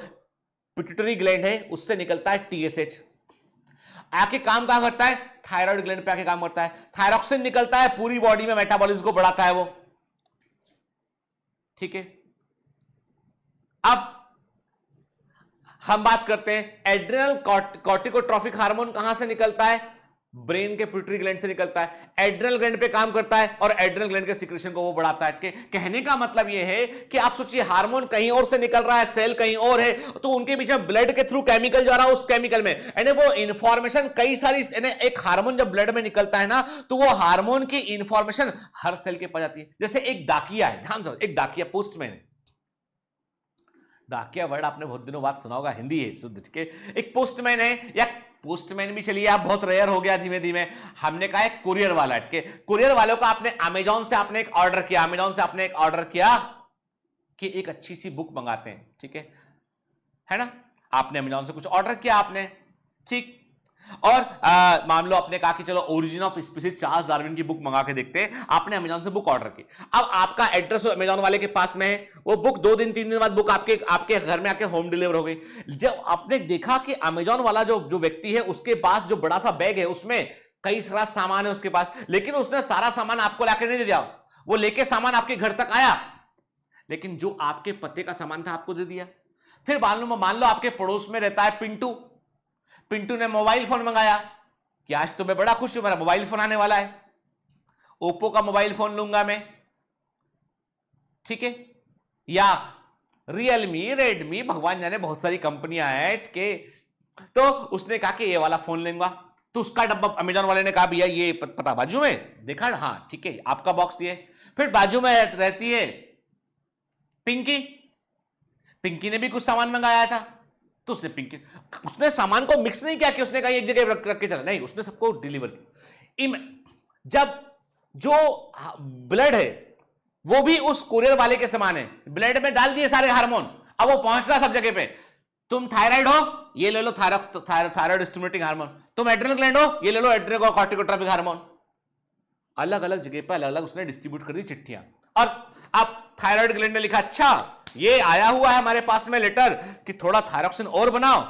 पिट्यूटरी ग्लैंड है उससे निकलता है TSH। आके काम कहां करता है, थायराइड ग्लैंड पे आके काम करता है। थायरॉक्सिन निकलता है, पूरी बॉडी में मेटाबॉलिज्म को बढ़ाता है वो, ठीक है। अब हम बात करते हैं एड्रेनल कॉर्टिकोट्रॉफिक हार्मोन कहां से निकलता है, ब्रेन के पिट्यूटरी ग्लैंड से निकलता है। एड्रेनल ग्लैंड पे काम करता है और एड्रेनल ग्लैंड के सिक्रेशन को वो बढ़ाता है। कहने का मतलब ये है कि आप सोचिए हार्मोन कहीं और से निकल रहा है, सेल कहीं और है, तो उनके बीच में ब्लड के थ्रू केमिकल जा रहा है, उस केमिकल में यानी वो इंफॉर्मेशन कई सारी, एक हार्मोन जब ब्लड में निकलता है ना तो वो हार्मोन की इंफॉर्मेशन हर सेल के पास जाती है। जैसे एक डाकिया है, ध्यान से, एक डाकिया पोस्टमैन, डाकिया वर्ड आपने बहुत दिनों बाद सुना होगा, हिंदी है शुद्ध, ठीक है। एक पोस्टमैन है, या पोस्टमैन भी चलिए आप बहुत रेयर हो गया धीमे धीमे, हमने कहा एक कुरियर वाला, ठीक है। कुरियर वालों का आपने अमेजॉन से आपने एक ऑर्डर किया, अमेजॉन से आपने एक ऑर्डर किया कि एक अच्छी सी बुक मंगाते हैं, ठीक है ना। आपने अमेजॉन से कुछ ऑर्डर किया आपने, ठीक, और मान लो आपने कहा कि चलो origin of species Charles Darwin की बुक मंगा के देखते हैं, आपने अमेजॉन से बुक ऑर्डर की। अब आपका एड्रेस अमेजॉन वाले के पास में है, वो बुक 2 दिन 3 दिन बाद बुक आपके घर में आके होम डिलीवर हो गई। जब आपने देखा कि अमेजॉन वाला जो व्यक्ति है उसके पास जो बड़ा सा बैग है उसमें कई सारा सामान है उसके पास, लेकिन उसने सारा सामान आपको लाके नहीं दे दिया, वो लेके सामान आपके घर तक आया, लेकिन जो आपके पते का सामान था आपको दे दिया। फिर मान लो आपके पड़ोस में रहता है पिंटू ने मोबाइल फोन मंगाया कि आज तो मैं बड़ा खुश हूं, मेरा मोबाइल फोन आने वाला है। ओप्पो का मोबाइल फोन लूंगा मैं, ठीक है, या रियलमी, रेडमी, भगवान जाने बहुत सारी कंपनियां हैं के, तो उसने कहा कि ये वाला फोन लूंगा, तो उसका डब्बा अमेजॉन वाले ने कहा भैया ये पता बाजू में देखा, हाँ ठीक है आपका बॉक्स ये, फिर बाजू में रहती है पिंकी, पिंकी ने भी कुछ सामान मंगाया था, तो उसने सामान को मिक्स नहीं किया कि उसने कहा एक जगह रख के चला, नहीं, उसने सबको डिलीवर किया। जब जो ब्लड है वो भी उस कुरियर वाले के समान है, ब्लड में डाल दिए सारे हार्मोन, अब वो पहुंच रहा सब जगह पे। तुम थायराइड हो, ये ले लो थायराइड स्टिमुलेटिंग हार्मोन, तुम एड्रेनल ग्लैंड हो, ये ले लो एड्रेनोकॉर्टिकोट्रोपिक हार्मोन। अलग अलग जगह पे अलग अलग उसने डिस्ट्रीब्यूट कर दी चिट्ठियां, और अब थायराइड ग्लैंड ने लिखा अच्छा ये आया हुआ है हमारे पास में लेटर कि थोड़ा थायरॉक्सिन और बनाओ,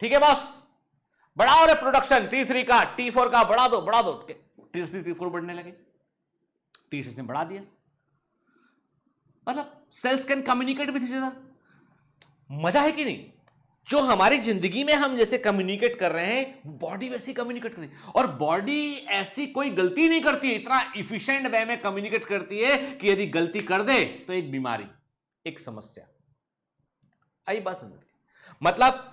ठीक है बॉस, बढ़ाओ रे प्रोडक्शन, T3 का T4 का बढ़ा दो T3 T4 बढ़ने लगे, T6 ने बढ़ा दिया। मतलब cells can communicate with each other. मजा है कि नहीं? जो हमारी जिंदगी में हम जैसे कम्युनिकेट कर रहे हैं, बॉडी वैसी कम्युनिकेट कर रही है, और बॉडी ऐसी कोई गलती नहीं करती है, इतना इफिशिएंट वे में कम्युनिकेट करती है कि यदि गलती कर दे तो एक बीमारी, एक समस्या आई बात समझ। मतलब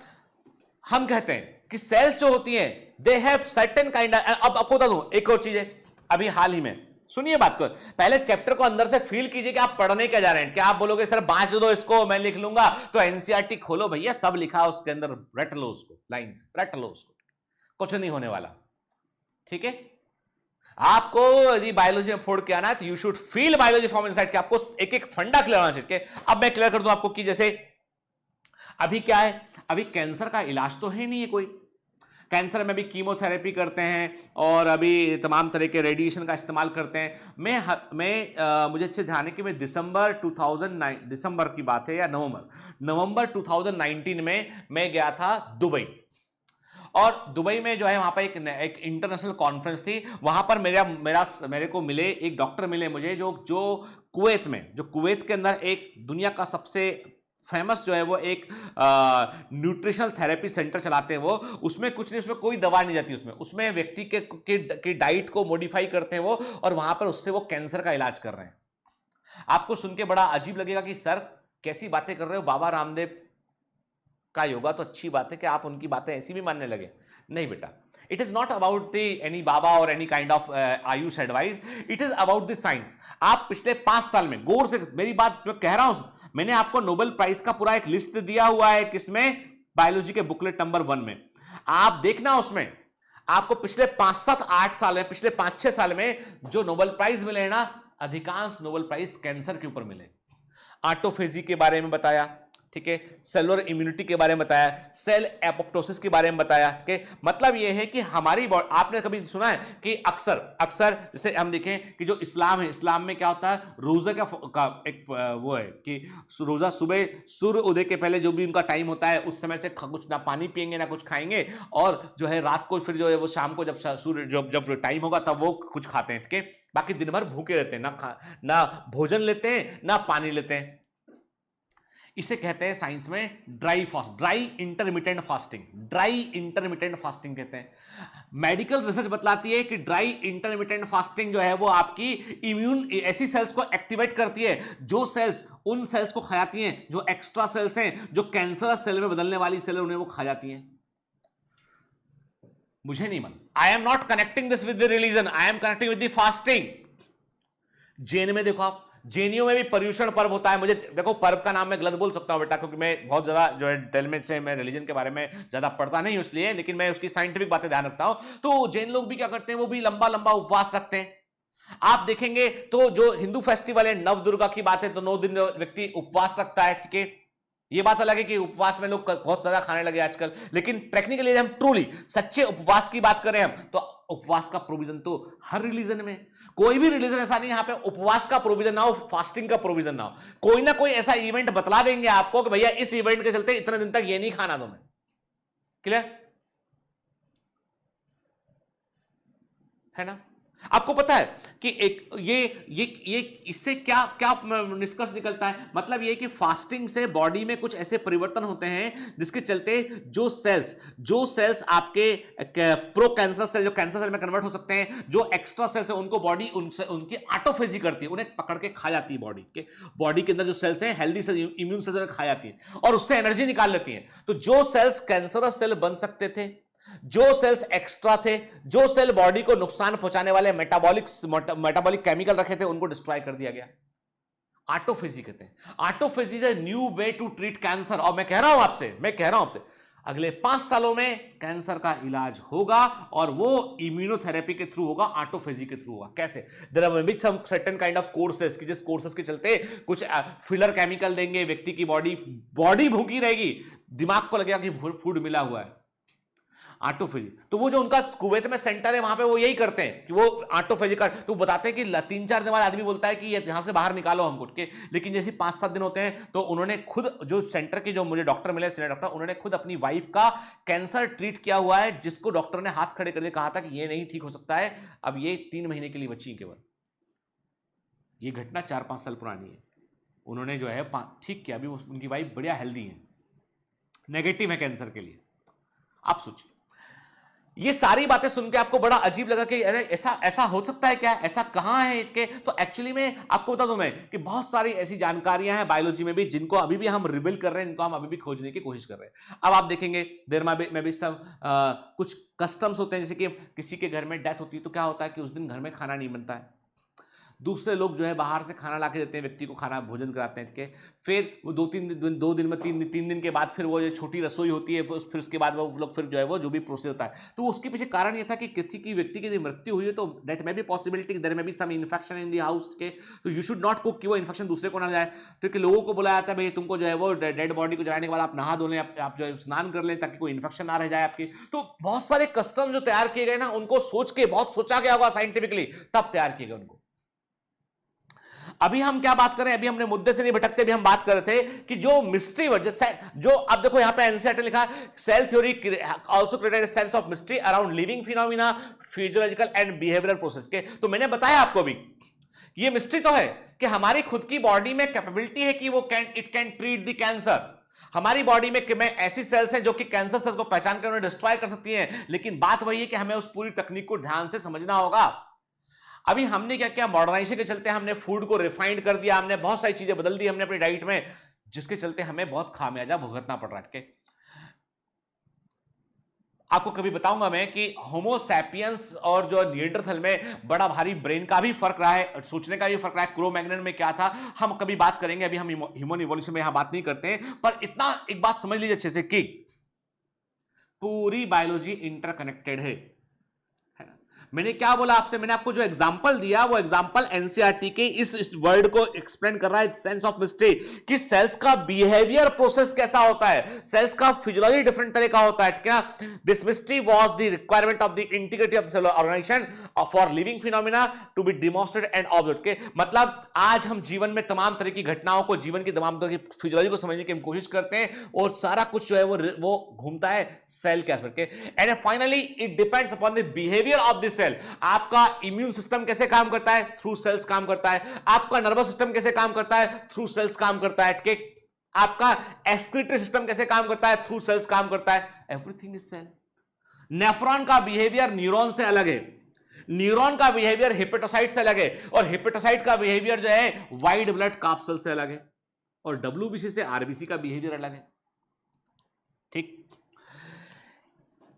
हम कहते हैं कि सेल्स जो होती हैं दे हैव सर्टेन काइंड। अब आपको बता दूं एक और चीज है, अभी हाल ही में सुनिए बात को, पहले चैप्टर को अंदर से फील कीजिए कि आप पढ़ने क्या जा रहे हैं। क्या आप बोलोगे सर बांच दो इसको मैं लिख लूंगा, तो एनसीईआरटी खोलो भैया, सब लिखा उसके अंदर, रट लो उसको, लाइन से रट लो उसको, कुछ नहीं होने वाला, ठीक है। आपको यदि बायोलॉजी में फोड़ के आना है तो you should feel biology from inside, कि आपको एक एक फंडा क्लियर होना चाहिए। अब मैं क्लियर कर दूं आपको कि जैसे अभी क्या है, अभी कैंसर का इलाज तो है नहीं है कोई, कैंसर में भी कीमोथेरेपी करते हैं और अभी तमाम तरह के रेडिएशन का इस्तेमाल करते हैं। मुझे अच्छे ध्यान है कि मैं दिसंबर की बात है या नवंबर 2019 में मैं गया था दुबई, और दुबई में जो है वहां पर एक इंटरनेशनल कॉन्फ्रेंस थी। वहां पर मेरे को मिले एक डॉक्टर मिले मुझे, जो कुवैत के अंदर एक दुनिया का सबसे फेमस जो है वो एक न्यूट्रिशनल थेरेपी सेंटर चलाते हैं वो। उसमें कुछ नहीं, उसमें कोई दवा नहीं जाती, उसमें व्यक्ति के डाइट को मॉडिफाई करते हैं वो, और वहां पर उससे वो कैंसर का इलाज कर रहे हैं। आपको सुन के बड़ा अजीब लगेगा कि सर कैसी बातें कर रहे हो, बाबा रामदेव का योगा तो अच्छी बात है कि आप उनकी बातें ऐसी भी मानने लगे। नहीं बेटा, it is not about any बाबा और any kind of Ayush advice, it is about the science. आप पिछले 5 साल में गौर से मेरी बात मैं कह रहा हूं, मैंने आपको नोबेल प्राइज का पूरा एक लिस्ट दिया हुआ है, किसमें, बायोलॉजी के बुकलेट नंबर 1 में। आप देखना उसमें आपको पिछले 5-7-8 साल में, पिछले 5-6 साल में जो नोबेल प्राइज मिले हैं ना, अधिकांश नोबेल प्राइज कैंसर के ऊपर मिले। ऑटोफेजी के बारे में बताया, ठीक है, सेलुलर इम्यूनिटी के बारे में बताया, सेल एपोप्टोसिस के बारे में बताया, ठीक है। मतलब यह है कि हमारी बॉडी, आपने कभी सुना है कि अक्सर जैसे हम देखें कि जो इस्लाम है, इस्लाम में क्या होता है, रोजा का एक वो है कि रोजा सुबह सूर्य उदय के पहले जो भी उनका टाइम होता है उस समय से कुछ ना पानी पिएंगे ना कुछ खाएंगे, और जो है रात को फिर जो है वो शाम को जब सूर्य जब टाइम होगा तब वो कुछ खाते हैं, ठीक है। बाकी दिन भर भूखे रहते हैं, ना भोजन लेते हैं ना पानी लेते हैं। इसे कहते हैं साइंस में ड्राई इंटरमिटेंट फास्टिंग कहते हैं। मेडिकल रिसर्च बतलाती है कि ड्राई इंटरमिटेंट फास्टिंग जो है वो आपकी इम्यून ऐसी सेल्स को एक्टिवेट करती है, जो सेल्स उन सेल्स को खा जाती हैं जो एक्स्ट्रा सेल्स हैं, जो कैंसरस सेल में बदलने वाली सेल उन्हें वो खा जाती हैं। मुझे नहीं मालूम, I am not connecting this with the religion, I am connecting with the fasting. Jain में देखो आप, जैनियों में भी पर्यूषण पर्व होता है। मुझे देखो पर्व का नाम मैं गलत बोल सकता हूं बेटा, क्योंकि मैं बहुत ज्यादा जो है डिटेल में से मैं रिलीजन के बारे में ज्यादा पढ़ता नहीं इसलिए, लेकिन मैं उसकी साइंटिफिक बातें ध्यान रखता हूं। तो जैन लोग भी क्या करते हैं, वो भी लंबा लंबा उपवास रखते हैं। आप देखेंगे तो जो हिंदू फेस्टिवल है नव दुर्गा की बात है, तो 9 दिन व्यक्ति उपवास रखता है, ठीक है। ये बात अलग है कि उपवास में लोग बहुत ज्यादा खाने लगे आजकल, लेकिन टेक्निकली हम ट्रूली सच्चे उपवास की बात करें हम, तो उपवास का प्रोविजन तो हर रिलीजन में, कोई भी रिलीजन ऐसा नहीं यहां पे उपवास का प्रोविजन ना हो, फास्टिंग का प्रोविजन ना हो। कोई ना कोई ऐसा इवेंट बतला देंगे आपको कि भैया इस इवेंट के चलते इतने दिन तक ये नहीं खाना तुम्हें। क्लियर है ना? आपको पता है कि एक ये इससे क्या क्या निष्कर्ष निकलता है? मतलब ये कि फास्टिंग से बॉडी में कुछ ऐसे परिवर्तन होते हैं जिसके चलते जो सेल्स आपके प्रो कैंसर सेल, जो कैंसर सेल में कन्वर्ट हो सकते हैं, जो एक्स्ट्रा सेल्स है उनको बॉडी उनसे उनकी ऑटोफेजी करती है, उन्हें पकड़ के खा जाती है। बॉडी के अंदर जो सेल्स हैं, हेल्दी सेल, इम्यून सेल्स खा जाती है और उससे एनर्जी निकाल लेती है। तो जो सेल्स कैंसरस सेल बन सकते थे, जो सेल्स एक्स्ट्रा थे, जो सेल बॉडी को नुकसान पहुंचाने वाले मेटाबॉलिक केमिकल रखे थे, उनको डिस्ट्रॉय कर दिया गया। ऑटोफेजी कहते हैं। Autophagy is a new way to treat cancer. और मैं कह रहा हूं आपसे अगले 5 सालों में कैंसर का इलाज होगा और वो इम्यूनोथेरेपी के थ्रू होगा, ऑटोफेजी के थ्रू होगा। कैसे? There are be some certain kind of courses कि जिस कोर्सेस के चलते कुछ फिलर केमिकल देंगे, व्यक्ति की बॉडी भूखी रहेगी, दिमाग को लगेगा कि फूड मिला हुआ है। ऑटोफेजी, तो वो जो उनका कुवैत में सेंटर है वहां पे वो यही करते हैं कि वो ऑटोफेजी का, तो बताते हैं कि 3-4 दिन बाद आदमी बोलता है कि ये यहां से बाहर निकालो हमको के, लेकिन जैसे 5-7 दिन होते हैं तो उन्होंने खुद, जो सेंटर के जो मुझे डॉक्टर मिले, सीनियर डॉक्टर, उन्होंने खुद अपनी वाइफ का कैंसर ट्रीट किया हुआ है, जिसको डॉक्टर ने हाथ खड़े करके कहा था कि ये नहीं ठीक हो सकता है, अब ये 3 महीने के लिए बची केवल। ये घटना 4-5 साल पुरानी है। उन्होंने जो है ठीक किया, अभी उनकी वाइफ बढ़िया हेल्दी है, नेगेटिव है कैंसर के लिए। आप सोचिए, ये सारी बातें सुन के आपको बड़ा अजीब लगा कि ऐसा हो सकता है क्या, ऐसा कहां है इसके? तो एक्चुअली में आपको बता दूं मैं कि बहुत सारी ऐसी जानकारियां हैं बायोलॉजी में भी, जिनको अभी भी हम रिवील कर रहे हैं, इनको हम अभी भी खोजने की कोशिश कर रहे हैं। अब आप देखेंगे देर में भी सब कुछ कस्टम्स होते हैं, जैसे कि किसी के घर में डेथ होती है तो क्या होता है कि उस दिन घर में खाना नहीं बनता है, दूसरे लोग जो है बाहर से खाना ला के देते हैं, व्यक्ति को खाना भोजन कराते हैं। फिर वो 2 दिन में 3 दिन के बाद फिर वो जो छोटी रसोई होती है, फिर उसके बाद वो लोग फिर जो है वो जो भी प्रोसेस होता है, तो उसके पीछे कारण ये था कि किसी की व्यक्ति की मृत्यु हुई है तो that may be possibility there may be some infection in the house के, तो यू शुड नॉट कुक कि वो इन्फेक्शन दूसरे को ना जाए। क्योंकि लोगों को बुलाया जाता है भाई तुमको जो है वो डेड बॉडी को जलाने के बाद आप नहा धो लें, आप जो है स्नान कर लें, ताकि कोई इन्फेक्शन ना रह जाए आपकी। तो बहुत सारे कस्टम जो तैयार किए गए ना, उनको सोच के बहुत सोचा गया होगा साइंटिफिकली, तब तैयार किए गए उनको। अभी हम क्या बात करें, अभी हमने मुद्दे से नहीं भटकते, अभी हम बात कर रहे थे कि जो मिस्ट्री वर्ड जो अब देखो यहां पे एनसीईआरटी लिखा है, cell theory also created a sense of mystery around living phenomena, physiological and behavioural process के। तो मैंने बताया आपको भी, ये मिस्ट्री तो है कि हमारी खुद की बॉडी में कैपेबिलिटी है कि वो it can treat the cancer. हमारी बॉडी में ऐसी सेल्स हैं जो कि कैंसर सेल्स को पहचान कर उन्हें डिस्ट्रॉय कर सकती हैं, लेकिन बात वही है कि हमें उस पूरी तकनीक को ध्यान से समझना होगा। अभी हमने क्या किया, मॉडर्नाइजेशन के चलते हमने फूड को रिफाइंड कर दिया, हमने बहुत सारी चीजें बदल दी हमने अपनी डाइट में, जिसके चलते हमें बहुत खामियाजा भुगतना पड़ रहा है। आपको कभी बताऊंगा मैं कि होमो सैपियंस और जो निएंडरथल में बड़ा भारी ब्रेन का भी फर्क रहा है, सोचने का भी फर्क रहा है। क्रो-मैग्नन में क्या था हम कभी बात करेंगे, अभी हम ह्यूमन इवोल्यूशन में यहां बात नहीं करते हैं, पर इतना एक बात समझ लीजिए अच्छे से कि पूरी बायोलॉजी इंटरकनेक्टेड है। मैंने क्या बोला आपसे, मैंने आपको जो एग्जांपल दिया वो एग्जांपल एनसीईआरटी के इस वर्ड को एक्सप्लेन कर रहा है, सेंस ऑफ मिस्ट्री, कि सेल्स का बिहेवियर प्रोसेस कैसा होता है, सेल्स का फिजियोलॉजी डिफरेंट तरह का होता है। क्या this mystery was the requirement of the integrity of the cellular organisation for living phenomena to be demonstrated and observed. के मतलब आज हम जीवन में तमाम तरह की घटनाओं को, जीवन की तमाम तरह की फिजियोलॉजी को समझने की हम कोशिश करते हैं, और सारा कुछ जो है वो घूमता है सेल के एस्पेक्ट के। And finally it depends upon the behaviour of the cell. आपका इम्यून सिस्टम कैसे काम करता है, थ्रू सेल्स काम करता है। आपका नर्वस सिस्टम कैसे काम करता है, थ्रू सेल्स काम करता है। आपका एक्सक्रीटरी सिस्टम कैसे काम करता है, थ्रू सेल्स काम करता है। Everything is cell. नेफ्रॉन का बिहेवियर न्यूरॉन से अलग है, न्यूरॉन का बिहेवियर हेपेटोसाइट से अलग है, और हेपेटोसाइट का बिहेवियर जो है वाइट ब्लड कार्पसेल से अलग है, और डब्ल्यूबीसी से आरबीसी का बिहेवियर अलग है। ठीक।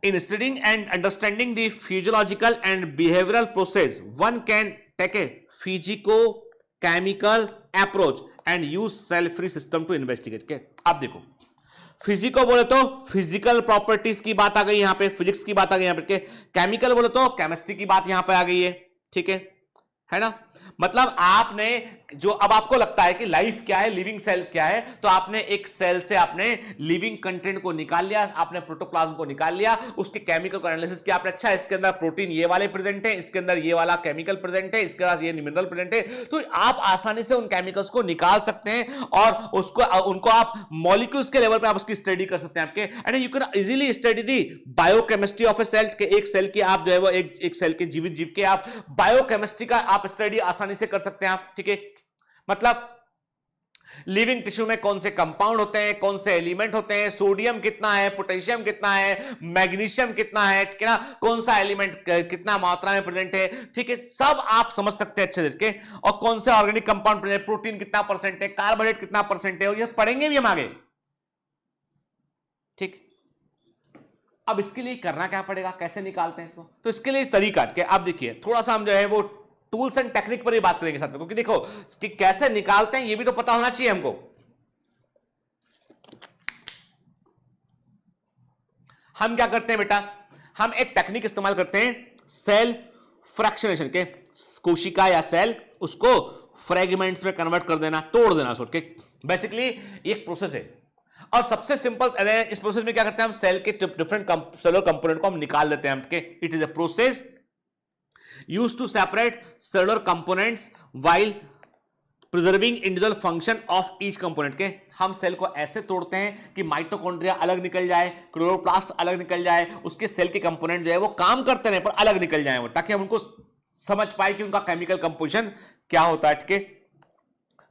In studying and understanding the physiological and behavioral process, one can take a physico-chemical approach and use cell-free system to investigate. के अब देखो, फिजिको बोले तो फिजिकल प्रॉपर्टीज की बात आ गई यहां पे, फिजिक्स की बात आ गई यहां पे, केमिकल बोले तो केमिस्ट्री की बात यहां पे आ गई है। ठीक है ना? मतलब आपने जो अब आपको लगता है कि लाइफ क्या है, लिविंग सेल क्या है, तो आपने एक सेल से आपने लिविंग कंटेंट को निकाल लिया, आपने प्रोटोप्लाज्म को निकाल लिया, उसके केमिकल को एनालिसिस किया आपने, अच्छा इसके अंदर प्रोटीन ये वाले प्रेजेंट है, इसके अंदर ये वाला केमिकल प्रेजेंट है, इसके पास ये मिनरल प्रेजेंट है, तो आप आसानी से उन केमिकल्स को निकाल सकते हैं और उसको उनको आप मॉलिक्यूल्स के लेवल पे आप उसकी स्टडी कर सकते हैं आपके, and you can easily study the biochemistry of a cell के, एक सेल की आप जो है वो एक सेल के जीवित जीव के आप बायोकेमिस्ट्री का आप स्टडी आसानी से कर सकते हैं आप, ठीक है। मतलब लिविंग टिश्यू में कौन से कंपाउंड होते हैं, कौन से एलिमेंट होते हैं, सोडियम कितना है, पोटेशियम कितना है, मैग्नीशियम कितना है, क्या कौन सा एलिमेंट कितना मात्रा में प्रेजेंट है, ठीक है, सब आप समझ सकते हैं अच्छे तरीके, और कौन से ऑर्गेनिक कंपाउंड प्रेजेंट, प्रोटीन कितना परसेंट है, कार्बोहाइड्रेट कितना परसेंट है, और ये पढ़ेंगे भी हम आगे, ठीक। अब इसके लिए करना क्या पड़ेगा, कैसे निकालते हैं इसको, तो इसके लिए तरीका क्या, आप देखिए थोड़ा सा हम जो है वो टूल्स एंड टेक्निक पर ही बात करेंगे साथ में, क्योंकि देखो कि कैसे निकालते हैं ये भी तो पता होना चाहिए हमको। हम क्या करते हैं बेटा, हम एक टेक्निक इस्तेमाल करते हैं सेल फ्रैक्शनेशन के, कोशिका या सेल उसको फ्रेगमेंट्स में कन्वर्ट कर देना, तोड़ देना सोच के, बेसिकली एक प्रोसेस है। और सबसे सिंपल इस प्रोसेस में क्या करते हैं हम, सेल के डिफरेंट सेलुलर कंपोनेंट को हम निकाल देते हैं हमके, it is a process used to separate cellular components while preserving individual function of each component के। हम सेल को ऐसे तोड़ते हैं कि माइटोकॉन्ड्रिया अलग निकल जाए, क्लोरोप्लास्ट अलग निकल जाए, उसके सेल के कंपोनेंट जो है वो काम करते रहे पर अलग निकल जाए वो, ताकि हम उनको समझ पाए कि उनका केमिकल कंपोजिशन क्या होता है, ठीक है।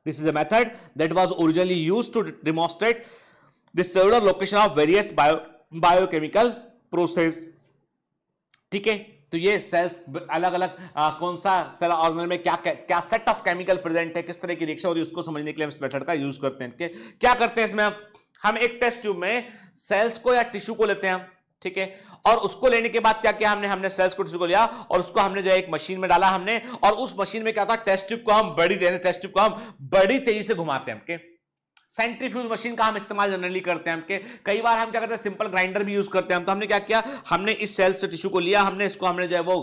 This is a method that was originally used to demonstrate the cellular location of various biochemical process, ठीक है। तो ये सेल्स अलग अलग कौन सा सेल ऑर्गेनल में क्या क्या सेट ऑफ केमिकल प्रेजेंट है, किस तरह की रिएक्शन हो रही है, उसको समझने के लिए हम इस मेथड का यूज करते हैं। क्या करते हैं इसमें, हम एक टेस्ट ट्यूब में सेल्स को या टिश्यू को लेते हैं, ठीक है, और उसको लेने के बाद क्या किया हमने सेल्स को टिश्यू को लिया और उसको हमने जो है एक मशीन में डाला हमने, और उस मशीन में क्या था, टेस्ट ट्यूब को हम बड़ी तेजी से घुमाते हैं। सेंट्रीफ्यूज मशीन का हम इस्तेमाल जनरली करते हैं, कई बार हम क्या करते हैं सिंपल ग्राइंडर भी यूज करते हैं। तो हमने क्या किया, हमने इस सेल्स से टिश्यू को लिया, हमने जो है वो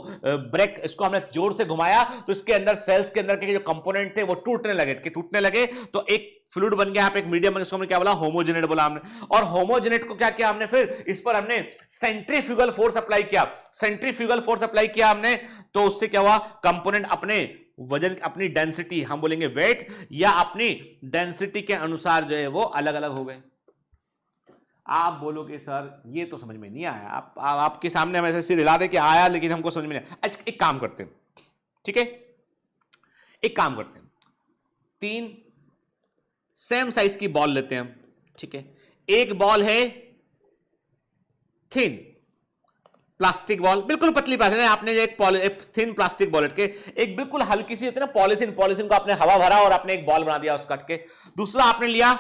इसको हमने जोर से घुमाया, तो इसके अंदर सेल्स के अंदर के जो कंपोनेंट थे वो टूटने लगे, तो एक फ्लूइड बन गया, एक मीडियम बन गया, इसको हमने क्या बोला, होमोजेनेट बोला हमने। और होमोजेनेट को क्या किया हमने, फिर इस पर हमने सेंट्रीफ्यूगल फोर्स अप्लाई किया हमने, तो उससे क्या हुआ, कंपोनेंट अपने वजन, अपनी डेंसिटी, हम बोलेंगे वेट, या अपनी डेंसिटी के अनुसार जो है वो अलग अलग हो गए। आप बोलोगे सर ये तो समझ में नहीं आया, आपके सामने हम ऐसे सिर हिला दे कि आया, लेकिन हमको समझ में नहीं आया। अच्छा एक काम करते हैं, ठीक है, एक काम करते हैं, 3 सेम साइज की बॉल लेते हैं हम, ठीक है। एक बॉल है थिन प्लास्टिक बॉल, बिल्कुल पतली प्लास्टिक, आपने एक थिन प्लास्टिक बॉल के, एक बिल्कुल हल्की सी होती है ना पॉलीथीन को आपने हवा भरा और आपने एक बॉल बना दिया उसका के। दूसरा आपने लिया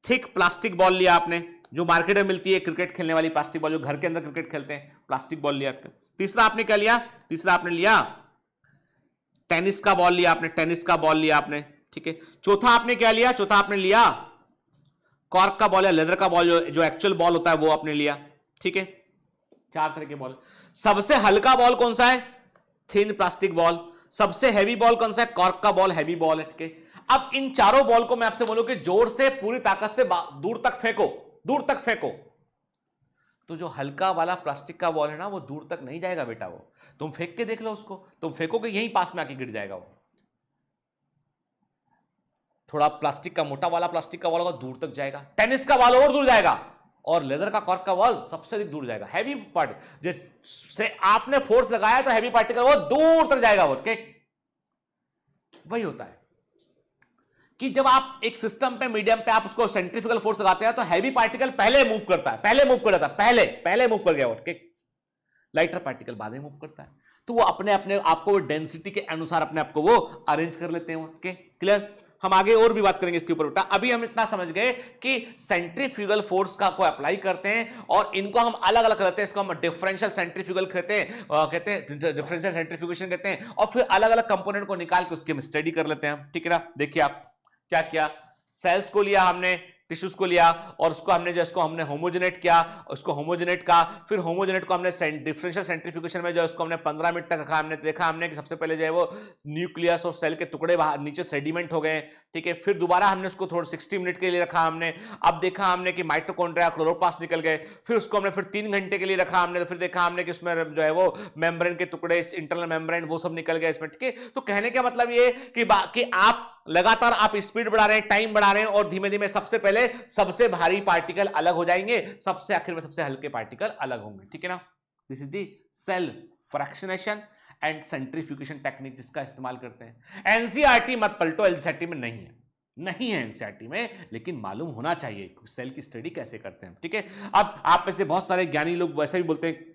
थिक प्लास्टिक बॉल लिया आपने, जो मार्केट में मिलती है क्रिकेट खेलने वाली प्लास्टिक बॉल, जो घर के अंदर क्रिकेट खेलते हैं, प्लास्टिक बॉल लिया आपने। तीसरा आपने क्या लिया, तीसरा आपने लिया टेनिस का बॉल लिया आपने, ठीक है। चौथा आपने क्या लिया, चौथा आपने लिया कॉर्क का बॉल या लेदर का बॉल, जो एक्चुअल बॉल होता है वो आपने लिया, ठीक है। 4 तरह के बॉल। सबसे हल्का बॉल कौन सा है, थिन प्लास्टिक बॉल। सबसे हैवी बॉल कौन सा है, कॉर्क का बॉल, हैवी बॉल है, ठीक है। अब इन चारों बॉल को मैं आपसे बोलूं कि जोर से पूरी ताकत से दूर तक फेंको, तो जो हल्का वाला प्लास्टिक का बॉल है ना वो दूर तक नहीं जाएगा बेटा, वो तुम फेंक के देख लो उसको, तुम फेंकोगे यहीं पास में आके गिर जाएगा वो। थोड़ा प्लास्टिक का मोटा वाला प्लास्टिक का बॉल होगा दूर तक जाएगा, टेनिस का बॉल और दूर जाएगा, और लेदर का कॉर्क का बॉल सबसे अधिक दूर जाएगा। हैवी पार्टिकल जैसे आपने फोर्स लगाया तो हैवी पार्टिकल वो दूर तक जाएगा वो, वही होता है कि जब आप एक सिस्टम पे, मीडियम पे आप उसको सेंट्रीफ्यूगल फोर्स लगाते हैं तो हैवी पार्टिकल पहले मूव करता है, पहले मूव कर गया वो, लाइटर पार्टिकल बाद में मूव करता है। तो वो अपने आपको डेंसिटी के अनुसार अपने आपको वो अरेंज कर लेते हैं, क्लियर। हम आगे और भी बात करेंगे इसके ऊपर बेटा, अभी हम इतना समझ गए कि सेंट्रीफ्यूगल फोर्स का को अप्लाई करते हैं और इनको हम अलग अलग करते हैं। इसको हम डिफरेंशियल सेंट्रीफ्यूगल कहते हैं डिफरेंशियल सेंट्रीफ्यूगेशन कहते हैं, और फिर अलग अलग कंपोनेंट को निकाल के उसकी हम स्टडी कर लेते हैं, ठीक है ना। देखिए आप क्या किया, सेल्स को लिया हमने, टिश्यूज को लिया और उसको हमने जो इसको हमने होमोजेनेट किया, उसको होमोजेनेट का, फिर होमोजेनेट को हमने डिफरेंशियल सेंट्रीफ्यूगेशन में जो इसको हमने 15 मिनट तक रखा। हमने देखा हमने कि सबसे पहले जो है वो न्यूक्लियस और सेल के टुकड़े बाहर नीचे सेडिमेंट हो गए, ठीक है। फिर दोबारा हमने उसको थोड़ा 60 मिनट के लिए रखा हमने। अब देखा हमने कि माइटोकॉन्ड्रिया क्लोरोप्लास्ट निकल गए। फिर उसको हमने फिर 3 घंटे के लिए रखा हमने। फिर देखा हमने कि उसमें जो है वो मेम्ब्रेन के टुकड़े, इंटरनल मेम्ब्रेन, वो सब निकल गए इसमें, ठीक है। तो कहने का मतलब ये कि आप लगातार आप स्पीड बढ़ा रहे हैं, टाइम बढ़ा रहे हैं और धीमे धीमे सबसे पहले सबसे भारी पार्टिकल अलग हो जाएंगे, सबसे आखिर में सबसे हल्के पार्टिकल अलग होंगे, ठीक है ना। This is the cell fractionation and centrifugation technique जिसका इस्तेमाल करते हैं। एनसीईआरटी मत पलटो, एनसीईआरटी में नहीं है एनसीईआरटी में, लेकिन मालूम होना चाहिए सेल की स्टडी कैसे करते हैं, ठीक है। अब आप में से बहुत सारे ज्ञानी लोग वैसे भी बोलते हैं,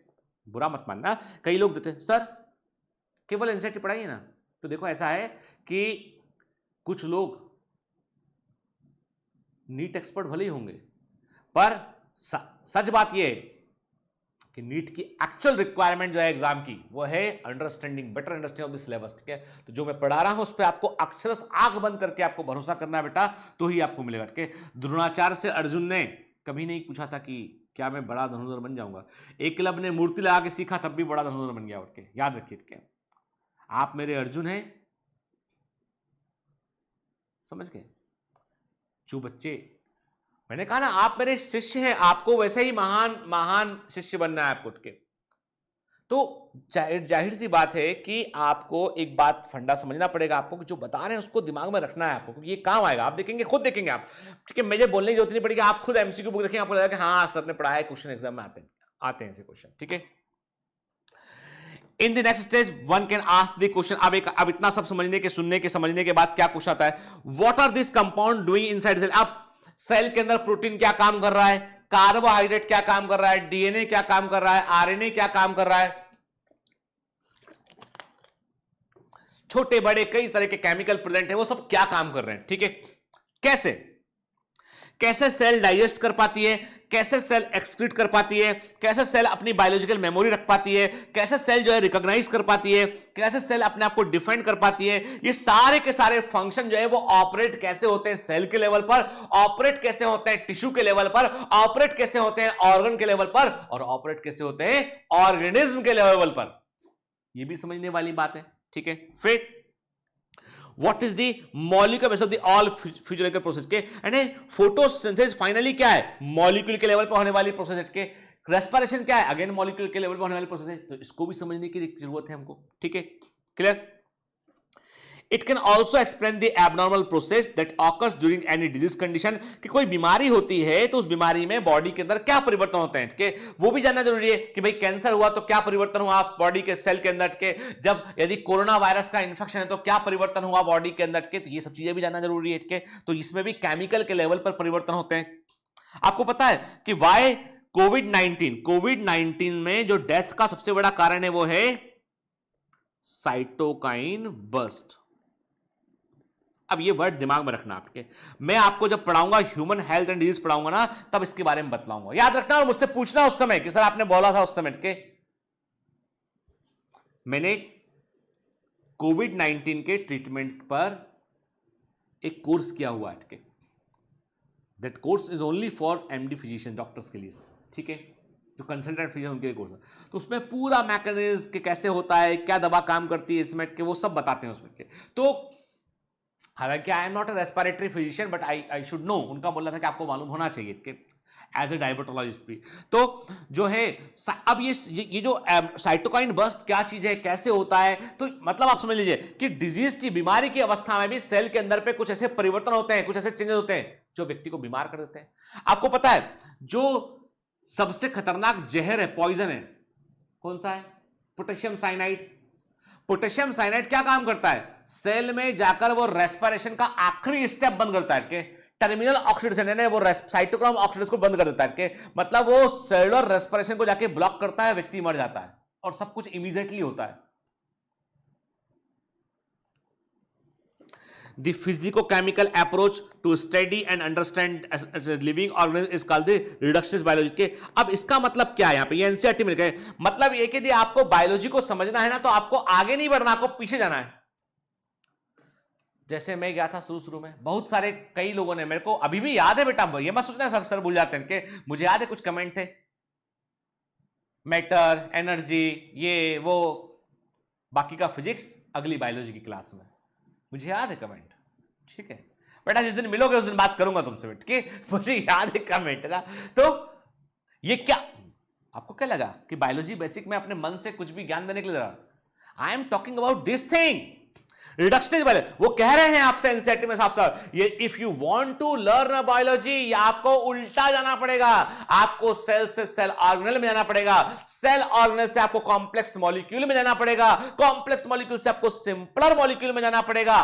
बुरा मत मानना, कई लोग देते हैं सर केवल एनसीईआरटी पढ़ाइए ना। तो देखो ऐसा है कि कुछ लोग नीट एक्सपर्ट भले ही होंगे, पर सच बात यह है कि नीट की एक्चुअल रिक्वायरमेंट जो है एग्जाम की, वो है understanding, better understanding of the syllabus, ठीक है। तो जो मैं पढ़ा रहा हूं उस पर आपको अक्षरश आंख बंद करके आपको भरोसा करना है बेटा, तो ही आपको मिलेगा, ठीक है। द्रोणाचार्य से अर्जुन ने कभी नहीं पूछा था कि क्या मैं बड़ा धनुर्धर बन जाऊंगा। एकलव्य ने मूर्ति लगा के सीखा तब भी बड़ा धनुर्धर बन गया, उठ के याद रखिए, ठीक है। आप मेरे अर्जुन हैं, समझ गए। जो बच्चे, मैंने कहा ना आप मेरे शिष्य हैं, आपको वैसे ही महान महान शिष्य बनना है आपको, के तो जाहिर सी बात है कि आपको एक बात फंडा समझना पड़ेगा आपको कि जो बता रहे हैं उसको दिमाग में रखना है आपको, क्योंकि ये काम आएगा। आप देखेंगे, खुद देखेंगे आप, ठीक है। मुझे बोलने की जरूरत नहीं पड़ेगी, आप खुद एमसीक्यू बुक देखेंगे, आपको लगेगा कि हाँ सर ने पढ़ाया है, क्वेश्चन एग्जाम में आते हैं ऐसे क्वेश्चन, ठीक है। In the next stage one can ask the question. अब इतना सब समझने के, सुनने के, समझने के बाद क्या क्वेश्चन आता है, what are this compound doing inside cell. अब सेल के अंदर प्रोटीन क्या काम कर रहा है, कार्बोहाइड्रेट क्या काम कर रहा है, डीएनए क्या काम कर रहा है, आरएनए क्या काम कर रहा है, छोटे बड़े कई तरह के केमिकल प्रेजेंट है, वो सब क्या काम कर रहे हैं, ठीक है। कैसे सेल डाइजेस्ट कर पाती है, कैसे सेल एक्सक्रीट कर पाती है, कैसे सेल अपनी बायोलॉजिकल मेमोरी रख पाती है, कैसे सेल जो है रिकॉग्नाइज कर पाती है, कैसे सेल अपने आप को डिफेंड कर पाती है, ये सारे के सारे फंक्शन जो है वो ऑपरेट कैसे होते हैं सेल के लेवल पर, ऑपरेट कैसे होते हैं टिश्यू के लेवल पर, ऑपरेट कैसे होते हैं ऑर्गन के लेवल पर, और ऑपरेट कैसे होते हैं ऑर्गेनिज्म के लेवल पर, ये भी समझने वाली बात है, ठीक है। फिर What is the molecular base of the all physiological process के, यानी फोटोसिंथेसिस फाइनली क्या है, मॉलिक्यूल के लेवल पर होने वाली प्रोसेस है, के रेस्पिरेशन क्या है, अगेन मॉलिक्यूल के लेवल पर होने वाली प्रोसेस है। तो इसको भी समझने की जरूरत है हमको, ठीक है, clear. It can also explain the abnormal process that occurs during any disease condition, कि कोई बीमारी होती है तो उस बीमारी में बॉडी के अंदर क्या परिवर्तन होते हैं, ठीक है। वो भी जानना जरूरी है कि भाई कैंसर हुआ तो क्या परिवर्तन हुआ बॉडी के सेल के अंदर के, जब यदि कोरोना वायरस का इंफेक्शन है तो क्या परिवर्तन हुआ बॉडी के अंदर के, तो ये सब चीजें भी जानना जरूरी है, ठीक है। तो इसमें भी केमिकल के लेवल पर परिवर्तन होते हैं। आपको पता है कि वाई कोविड-19 में जो डेथ का सबसे बड़ा कारण है वो है साइटोकाइन बर्स्ट। अब ये वर्ड दिमाग में रखना आपके, मैं आपको जब पढ़ाऊंगा ह्यूमन हेल्थ एंड डिजीज पढ़ाऊंगा ना, तब इसके बारे में बतलाऊंगा, याद रखना। और मुझसे पूछना उस समय कि सर आपने बोला था उस समय के, मैंने कोविड-19 के ट्रीटमेंट पर एक कोर्स किया हुआ है, that course is only for MD physician, doctors के लिए, ठीक है, जो कंसल्टेंट फिजिशियन उनके लिए कोर्स है। तो उसमें पूरा मैकेनिज्म के कैसे होता है, क्या दवा काम करती है इसमें के, वो सब बताते हैं उसमें के। तो हालांकि I am not a respiratory physician but I should know, उनका बोलना था कि आपको मालूम होना चाहिए कि एज ए डायबिटोलॉजिस्ट भी। तो जो है अब ये जो साइटोकाइन बर्स्ट क्या चीज है, कैसे होता है, तो मतलब आप समझ लीजिए कि डिजीज की, बीमारी की अवस्था में भी सेल के अंदर पे कुछ ऐसे परिवर्तन होते हैं, कुछ ऐसे चेंजेस होते हैं जो व्यक्ति को बीमार कर देते हैं। आपको पता है जो सबसे खतरनाक जहर है, पॉइजन है, कौन सा है, पोटेशियम साइनाइड। पोटेशियम साइनाइड क्या काम करता है, सेल में जाकर वो रेस्पिरेशन का आखिरी स्टेप बंद करता है, के टर्मिनल ऑक्सीडेशन है, वो साइटोक्रोम ऑक्सीडेशन को बंद कर देता है, के मतलब वो सेलुलर रेस्पिरेशन को जाके ब्लॉक करता है, व्यक्ति मर जाता है, और सब कुछ इमीडिएटली होता है। The physicochemical approach to study and understand living organism is called the reductionist biology के। अब इसका मतलब क्या है, यहाँ पे ये एनसीईआरटी में लिखा है, मतलब ये कि आपको बायोलॉजी को समझना है ना, तो आपको आगे नहीं बढ़ना, आपको पीछे जाना है। जैसे मैं गया था शुरू शुरू में, बहुत सारे कई लोगों ने, मेरे को अभी भी याद है बेटा, ये मत सोचना सब सर भूल जाते हैं कि मुझे याद है कुछ कमेंट थे, मैटर, एनर्जी, ये वो, बाकी का फिजिक्स अगली बायोलॉजी की क्लास में, मुझे याद है कमेंट। ठीक है बेटा, जिस दिन मिलोगे उस दिन बात करूंगा तुमसे बैठ के, मुझे याद है कमेंट ना। तो ये क्या, आपको क्या लगा कि बायोलॉजी बेसिक में अपने मन से कुछ भी ज्ञान देने के लिए रहा? I am talking about this thing, reductionist वाले। वो कह रहे हैं आपसे एनसीईआरटी में साफ साफ, ये if you want to learn biology, आपको उल्टा जाना पड़ेगा, आपको सेल से सेल ऑर्गेनेल में जाना पड़ेगा, सेल ऑर्गेनेल से आपको कॉम्प्लेक्स मॉलिक्यूल में जाना पड़ेगा, कॉम्प्लेक्स मॉलिक्यूल से आपको सिंपलर मॉलिक्यूल में जाना पड़ेगा,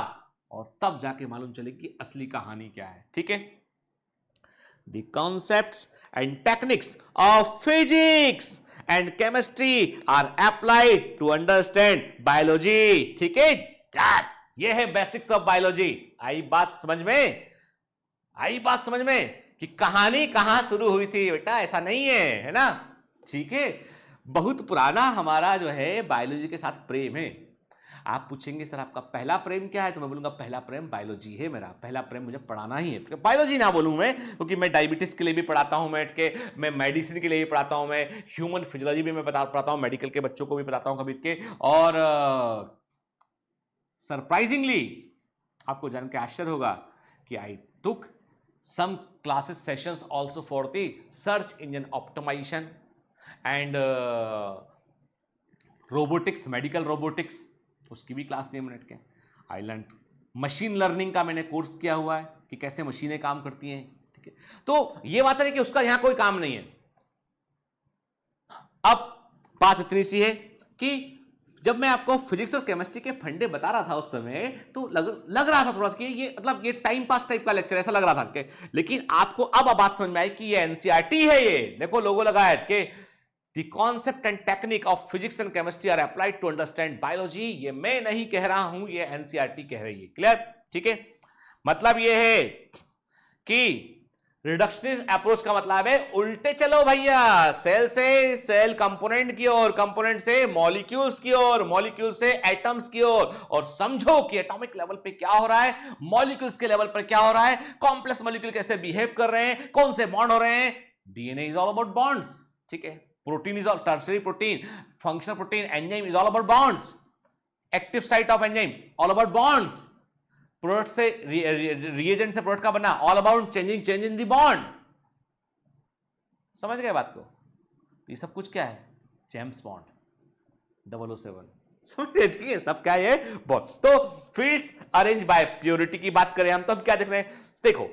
और तब जाके मालूम चलेगी कि असली कहानी क्या है। ठीक है, the concepts and techniques of physics and chemistry are applied to understand biology. ठीक है, यस, ये है बेसिक्स ऑफ बायोलॉजी। आई बात समझ में? आई बात समझ में कि कहानी कहां शुरू हुई थी बेटा? ऐसा नहीं है ना? ठीक है, बहुत पुराना हमारा जो है बायोलॉजी के साथ प्रेम है। आप पूछेंगे सर आपका पहला प्रेम क्या है, तो मैं बोलूंगा पहला प्रेम बायोलॉजी है मेरा, पहला प्रेम मुझे पढ़ाना ही है। बायोलॉजी ना बोलूं मैं, क्योंकि मैं डायबिटीज के लिए भी पढ़ाता हूं बैठ के, मैं मेडिसिन के लिए भी पढ़ाता हूं, मैं ह्यूमन फिजियोलॉजी भी मैं पढ़ाता हूं, मेडिकल के बच्चों को भी पढ़ाता हूं कभी के। और सरप्राइजिंगली आपको जान के आश्चर्य होगा कि I took some classes sessions also for the search engine optimisation and robotics, medical robotics, उसकी भी क्लास 9 मिनट के। आई लर्न मशीन लर्निंग का मैंने कोर्स किया हुआ है कि कैसे मशीनें काम करती हैं। ठीक है, तो ये बात है कि उसका यहां कोई काम नहीं है। अब बात इतनी सी है कि जब मैं आपको फिजिक्स और केमिस्ट्री के फंडे बता रहा था उस समय, तो लग रहा था थोड़ा सा कि ये मतलब ये टाइम पास टाइप का लेक्चर ऐसा लग रहा था कि, लेकिन आपको अब बात समझ में आई कि ये एनसीईआरटी है। ये देखो लोगो लगा है कि the concept and technique of physics and chemistry are applied to understand biology. ये मैं नहीं कह रहा हूं, ये एनसीईआरटी कह रही है। क्लियर? ठीक है, मतलब ये है कि रिडक्शनिस्ट अप्रोच का मतलब है उल्टे चलो भैया, सेल से सेल कंपोनेंट की ओर, कंपोनेंट से मॉलिक्यूल्स की ओर, मॉलिक्यूल से एटम्स की ओर, और समझो कि एटॉमिक लेवल पे क्या हो रहा है, मॉलिक्यूल्स के लेवल पर क्या हो रहा है, कॉम्प्लेक्स मॉलिक्यूल कैसे बिहेव कर रहे हैं, कौन से बॉन्ड हो रहे हैं। DNA is all about bonds. ठीक है, protein is all tertiary protein, functional protein, enzyme is all about bonds, active site of enzyme all about bonds, product से रिएजेंट से प्रोडक्ट का बनना all about change in the bond. समझ गए बात को? तो ये सब कुछ क्या है? James bond 007। समझ गए? ठीक है, सब क्या है? बॉन्ड। तो फील्ड्स अरेंज बाय प्योरिटी की बात करें हम, तो अब क्या देख रहे हैं? देखो,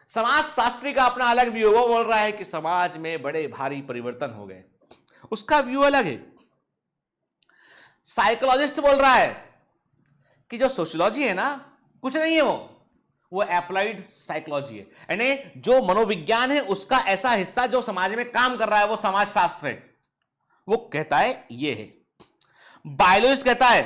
समाज शास्त्री का अपना अलग व्यू, वो बोल रहा है कि समाज में बड़े भारी परिवर्तन हो गए, उसका व्यू अलग है। साइकोलॉजिस्ट बोल रहा है कि जो सोशियोलॉजी है ना, कुछ नहीं है, वो अप्लाइड साइकोलॉजी है, यानी जो मनोविज्ञान है उसका ऐसा हिस्सा जो समाज में काम कर रहा है, वो समाज शास्त्र है। वो कहता है ये है। बायोलॉजिस्ट कहता है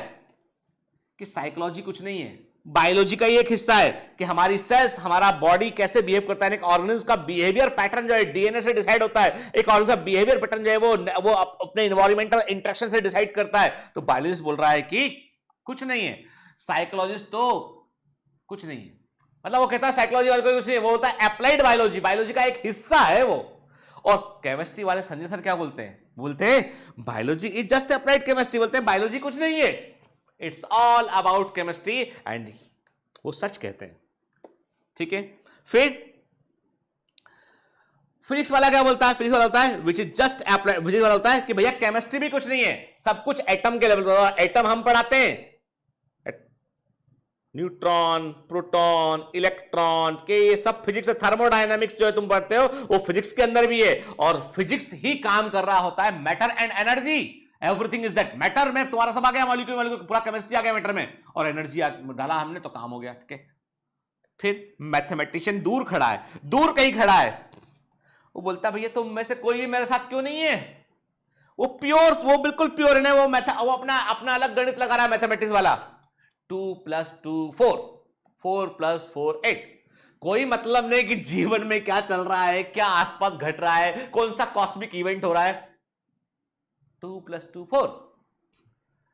कि साइकोलॉजी कुछ नहीं है, बायोलॉजी का एक हिस्सा है कि हमारी सेल्स, हमारा बॉडी कैसे बिहेव करता है, एक ऑर्गेनिज्म का बिहेवियर पैटर्न जो है डीएनए से डिसाइड होता है, एक ऑर्गेनिज्म का बिहेवियर पैटर्न जो है वो अपने एनवायरमेंटल इंटरेक्शन से डिसाइड करता है। तो बायोलॉजिस्ट बोल रहा है कि कुछ नहीं है, साइकोलॉजिस्ट तो कुछ नहीं है, मतलब वो कहता है साइकोलॉजी वाले को कुछ नहीं है, वो होता है अप्लाइड बायोलॉजी, बायोलॉजी का एक हिस्सा है वो। और केमिस्ट्री वाले संजय सर क्या बोलते हैं? बोलते हैं biology is just applied chemistry, बोलते हैं बायोलॉजी कुछ नहीं है, it's all about chemistry, and वो सच कहते हैं। ठीक है, फिर फिजिक्स वाला क्या बोलता है? फिजिक्स वाला होता है which is just applied, physics वाला होता है कि भैया केमिस्ट्री भी कुछ नहीं है, सब कुछ एटम के लेवल पर। एटम हम पढ़ाते हैं, न्यूट्रॉन, प्रोटॉन, इलेक्ट्रॉन के, ये सब फिजिक्स, थर्मोडायनामिक्स जो है तुम पढ़ते हो, वो फिजिक्स के अंदर भी है। और फिजिक्स ही काम कर रहा होता है matter and energy, everything is that. Matter में तुम्हारा सब आ गया, मॉलिक्यूल मॉलिक्यूल पूरा केमिस्ट्री आ गया मैटर में, और एनर्जी डाला हमने तो काम हो गया। ठीक है, फिर मैथमेटिशियन दूर खड़ा है, दूर कहीं खड़ा है, वो बोलता है भैया तुम में से कोई भी मेरे साथ क्यों नहीं है? वो प्योर, वो बिल्कुल प्योर है ना, वो अपना अलग गणित लगा रहा है मैथमेटिक्स वाला। 2 + 2 4, 4 + 4 8। कोई मतलब नहीं कि जीवन में क्या चल रहा है, क्या आसपास घट रहा है, कौन सा कॉस्मिक इवेंट हो रहा है। 2 + 2 4,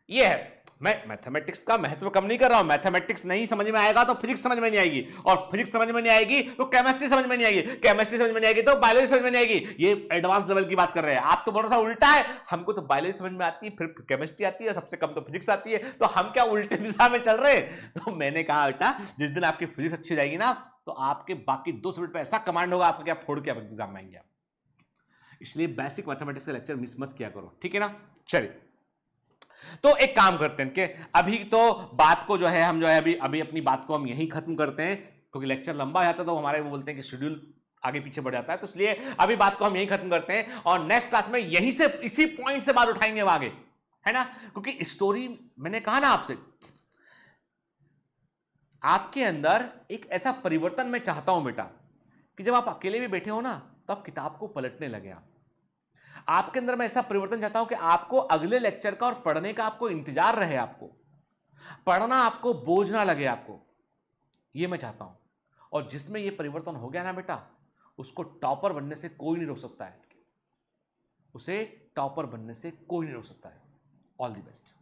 ये है। मैं मैथमेटिक्स का महत्व कम नहीं कर रहा हूं, मैथमेटिक्स नहीं समझ में आएगा तो फिजिक्स समझ में नहीं आएगी, और फिजिक्स समझ में नहीं आएगी तो केमिस्ट्री समझ में नहीं आएगी, केमिस्ट्री समझ में नहीं आएगी तो बायोलॉजी समझ में नहीं आएगी। ये एडवांस लेवल की बात कर रहे हैं, आप तो बोल रहा उल्टा है, हमको तो बायोलॉजी समझ में आती है, फिर केमिस्ट्री आती है, सबसे कम तो फिजिक्स आती है, तो हम क्या उल्टे दिशा में चल रहे हैं? तो मैंने कहा बेटा जिस दिन आपकी फिजिक्स अच्छी हो जाएगी ना, तो आपके बाकी 2 सब्जेक्ट पे ऐसा कमांड होगा आपका, क्या फोड़ के आप एग्जाम में आएंगे आप। इसलिए बेसिक मैथमेटिक्स का लेक्चर मिस मत किया करो, ठीक है ना। चलिए, तो एक काम करते हैं कि अभी तो बात को जो है हम जो है अभी अपनी बात को हम यहीं खत्म करते हैं, क्योंकि लेक्चर लंबा हो जाता है तो हमारे वो बोलते हैं कि शेड्यूल आगे पीछे बढ़ जाता है, तो इसलिए अभी बात को हम यहीं खत्म करते हैं और नेक्स्ट क्लास में यहीं से इसी पॉइंट से बात उठाएंगे हम आगे, है ना। क्योंकि स्टोरी मैंने कहा ना आपसे, आपके अंदर एक ऐसा परिवर्तन मैं चाहता हूं बेटा कि जब आप अकेले भी बैठे हो ना, तो आप किताब को पलटने लगे। आपके अंदर मैं ऐसा परिवर्तन चाहता हूं कि आपको अगले लेक्चर का और पढ़ने का आपको इंतजार रहे, आपको पढ़ना आपको बोझ ना लगे, आपको ये मैं चाहता हूं। और जिसमें ये परिवर्तन हो गया ना बेटा, उसको टॉपर बनने से कोई नहीं रोक सकता है, उसे टॉपर बनने से कोई नहीं रोक सकता है। All the best.